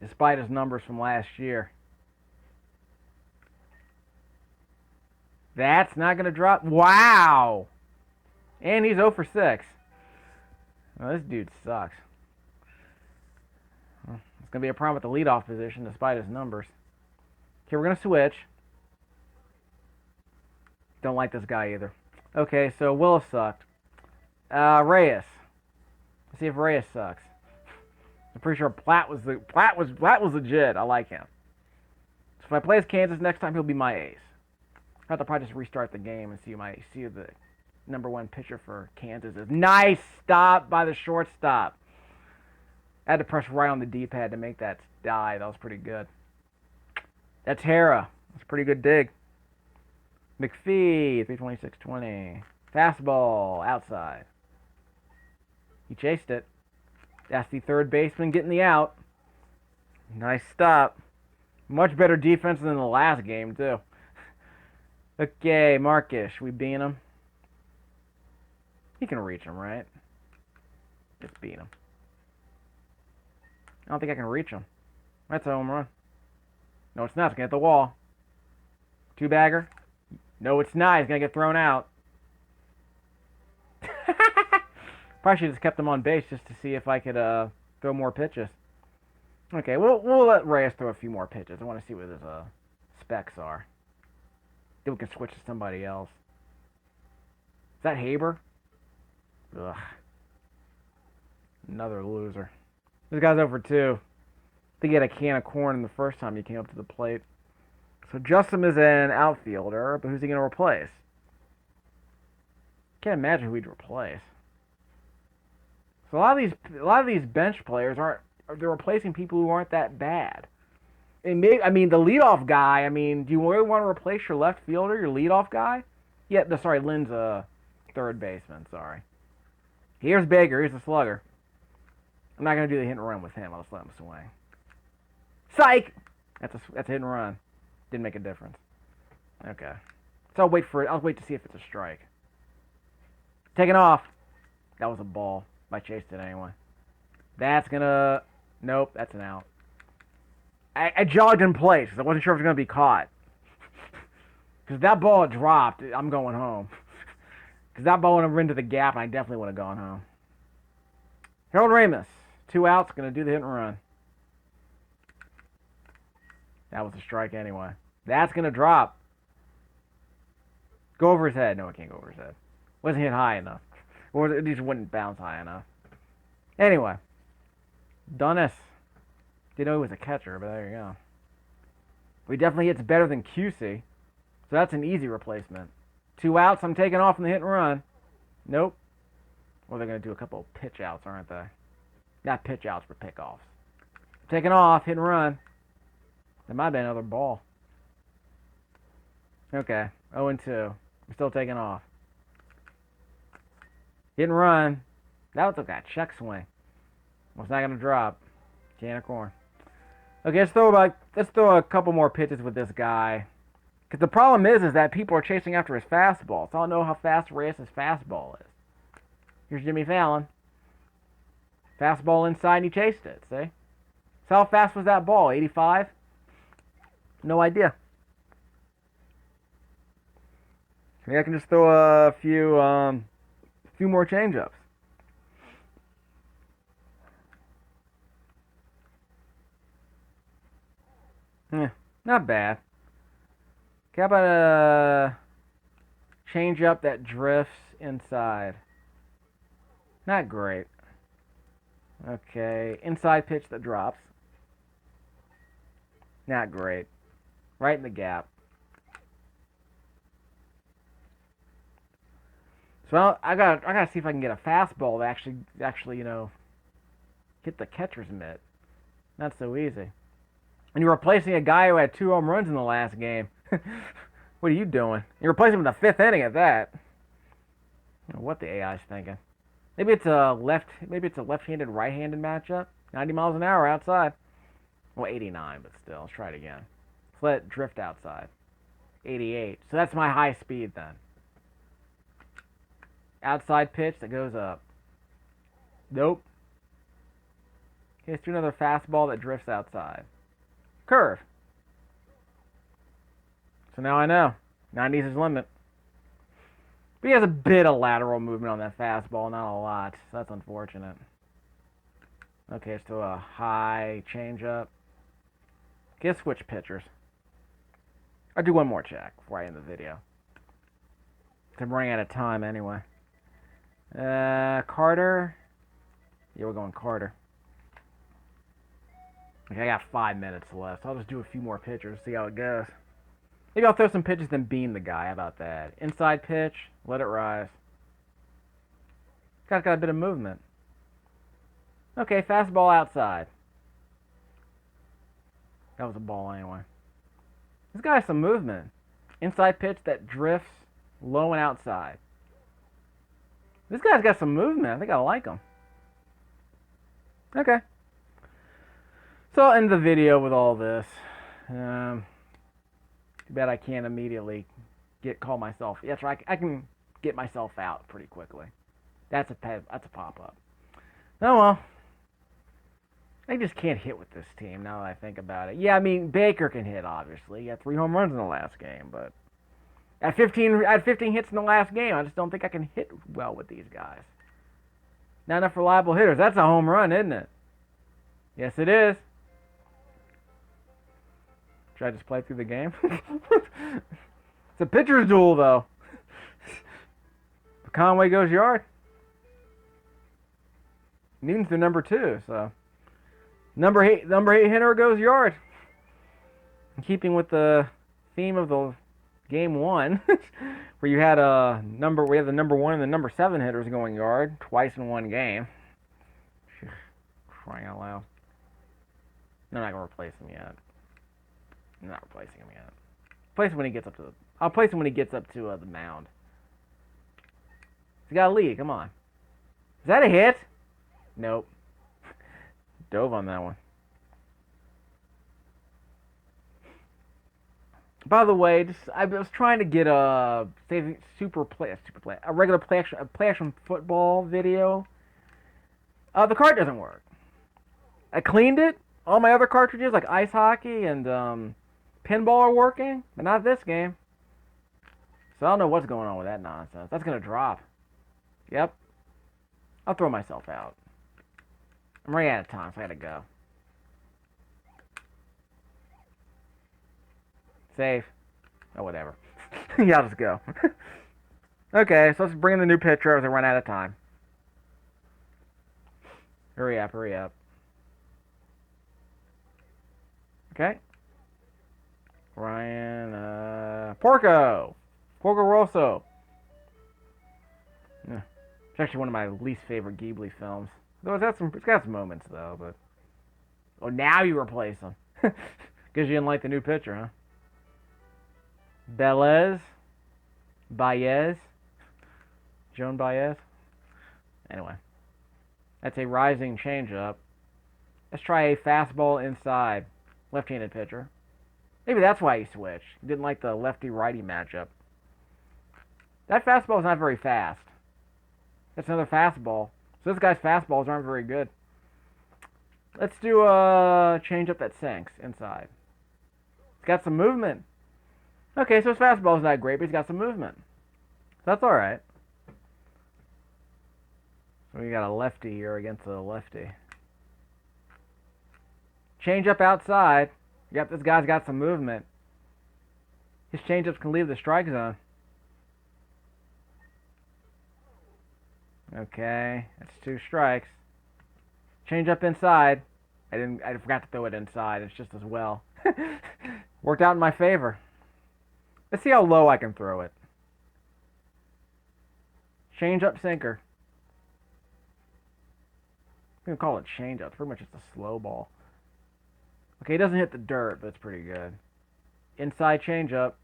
despite his numbers from last year. That's not going to drop. Wow! And he's 0 for 6. Oh, this dude sucks. Well, it's going to be a problem with the leadoff position despite his numbers. Okay, we're going to switch. Don't like this guy either. Okay, so Willis sucked. Reyes. Let's see if Reyes sucks. I'm pretty sure Platt was legit. I like him. So if I play as Kansas next time, he'll be my ace. I have to probably just restart the game and see who the #1 pitcher for Kansas is. Nice stop by the shortstop. I had to press right on the D-pad to make that die. That was pretty good. That's Hera. That's a pretty good dig. McPhee, 326-20. Fastball, outside. He chased it. That's the third baseman getting the out. Nice stop. Much better defense than the last game, too. Okay, Markish. We beat him. He can reach him, right? Just beat him. I don't think I can reach him. That's a home run. No, it's not. It's going to hit the wall. Two-bagger. No, it's not. He's going to get thrown out. Probably should have just kept him on base just to see if I could throw more pitches. Okay, we'll let Reyes throw a few more pitches. I want to see what his specs are. Then we can switch to somebody else. Is that Haber? Ugh. Another loser. This guy's over 2. I think he had a can of corn the first time he came up to the plate. So Justin is an outfielder, but who's he going to replace? Can't imagine who he'd replace. So a lot of these bench players they're replacing people who aren't that bad. And maybe, I mean, the leadoff guy. I mean, do you really want to replace your left fielder, your leadoff guy? Yeah, sorry, Lynn's a third baseman. Sorry. Here's Baker. Here's the slugger. I'm not gonna do the hit and run with him. I'll just let him swing. Psych! That's a hit and run. Didn't make a difference. Okay. So I'll wait for it. I'll wait to see if it's a strike. Taking off. That was a ball. I chased it anyway. That's gonna. Nope. That's an out. I jogged in place because I wasn't sure if it was gonna be caught. Because that ball dropped. I'm going home. Because that ball went into the gap, and I definitely would have gone home. Harold Ramis. 2 outs. Gonna do the hit and run. That was a strike anyway. That's going to drop. Go over his head. No, it can't go over his head. Wasn't hit high enough. Or it just wouldn't bounce high enough. Anyway. Dunnis. Didn't know he was a catcher, but there you go. He definitely hits better than QC. So that's an easy replacement. 2 outs. I'm taking off from the hit and run. Nope. Well, they're going to do a couple of pitch outs, aren't they? Not pitch outs, but pickoffs. Taking off. Hit and run. There might be another ball. Okay. 0-2. I'm still taking off. Hit and run. That was like a check swing. Well, it's not going to drop. Can of corn. Okay, let's throw a couple more pitches with this guy. Because the problem is that people are chasing after his fastball. So I don't know how fast Reyes' fastball is. Here's Jimmy Fallon. Fastball inside and he chased it. See? So how fast was that ball? 85? No idea. Maybe I can just throw a few more changeups. Not bad. Okay, how about a changeup that drifts inside? Not great. Okay, inside pitch that drops. Not great. Right in the gap. So I gotta see if I can get a fastball that actually hit the catcher's mitt. Not so easy. And you're replacing a guy who had 2 home runs in the last game. What are you doing? You're replacing him in the 5th inning at that. I don't know what the AI's thinking. Maybe it's a left-handed, right-handed matchup. 90 miles an hour outside. Well, 89, but still. Let's try it again. Let's let it drift outside. 88. So that's my high speed then. Outside pitch that goes up. Nope. Okay, let's do another fastball that drifts outside. Curve. So now I know. 90 is his limit. But he has a bit of lateral movement on that fastball, not a lot. So that's unfortunate. Okay, let's do a high changeup. Okay, let's switch pitchers. I'll do one more check before I end the video. I'm running out of time anyway. Carter. Yeah, we're going Carter. Okay, I got 5 minutes left. So I'll just do a few more pitchers, see how it goes. Maybe I'll throw some pitches and beam the guy. How about that? Inside pitch, let it rise. Guy's got a bit of movement. Okay, fastball outside. That was a ball anyway. This guy has some movement. Inside pitch that drifts low and outside. This guy's got some movement. I think I like him. Okay. So I'll end the video with all this. Too bad I can't immediately call myself. That's right. I can get myself out pretty quickly. That's a pop-up. Oh well. I just can't hit with this team now that I think about it. Yeah, I mean Baker can hit obviously. He had 3 home runs in the last game, but I had 15 hits in the last game. I just don't think I can hit well with these guys. Not enough reliable hitters. That's a home run, isn't it? Yes, it is. Should I just play through the game? It's a pitcher's duel, though. Conway goes yard. Newton's the number 2, so number eight hitter goes yard. In keeping with the theme of the game 1, where you had we have the number 1 and the number 7 hitters going yard twice in one game. Crying out loud. I'm not gonna replace him yet. I'm not replacing him yet. Place him when he gets up to I'll place him when he gets up to the mound. He's got a lead. Come on. Is that a hit? Nope. Dove on that one. By the way, I was trying to get a regular play action football video. The cart doesn't work. I cleaned it. All my other cartridges, like ice hockey and pinball, are working, but not this game. So I don't know what's going on with that nonsense. That's gonna drop. Yep. I'll throw myself out. I'm running out of time, so I gotta go. Save. Oh, whatever. Yeah, I'll just go. Okay, so let's bring in the new pitcher as I run out of time. Hurry up, hurry up. Okay. Ryan, Porco Rosso. Yeah. It's actually one of my least favorite Ghibli films. Though it's got some moments, though, but... Oh, now you replace him. Because you didn't like the new pitcher, huh? Baez. Joan Baez. Anyway. That's a rising changeup. Let's try a fastball inside. Left-handed pitcher. Maybe that's why he switched. He didn't like the lefty-righty matchup. That fastball is not very fast. That's another fastball. So this guy's fastballs aren't very good. Let's do a changeup that sinks inside. He's got some movement. Okay, so his fastball's not great, but he's got some movement. So that's alright. So we got a lefty here against a lefty. Changeup outside. Yep, this guy's got some movement. His changeups can leave the strike zone. Okay, that's 2 strikes. Changeup inside. I forgot to throw it inside. It's just as well. Worked out in my favor. Let's see how low I can throw it. Changeup sinker. I'm gonna call it changeup. Pretty much just a slow ball. Okay, it doesn't hit the dirt, but it's pretty good. Inside changeup.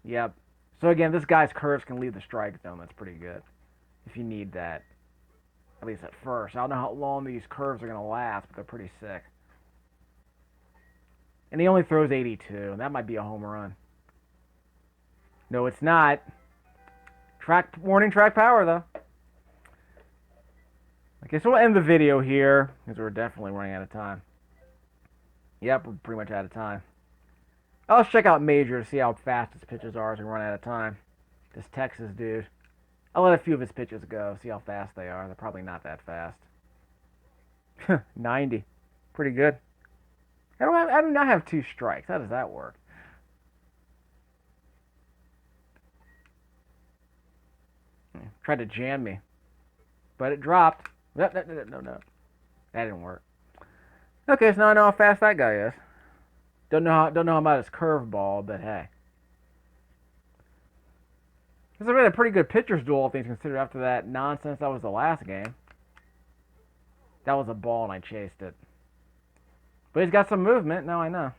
Yep. So again, this guy's curves can leave the strike zone. That's pretty good. If you need that. At least at first. I don't know how long these curves are going to last, but they're pretty sick. And he only throws 82. That might be a home run. No, it's not. Warning track power, though. Okay, so we'll end the video here, because we're definitely running out of time. Yep, we're pretty much out of time. Let's check out Major to see how fast his pitches are as we run out of time. This Texas dude. I'll let a few of his pitches go, see how fast they are. They're probably not that fast. 90. Pretty good. I do not have 2 strikes. How does that work? Tried to jam me. But it dropped. No. That didn't work. Okay, so now I know how fast that guy is. Don't know about his curveball, but hey. This has been a pretty good pitcher's duel, all things considered, after that nonsense that was the last game. That was a ball and I chased it. But he's got some movement, now I know.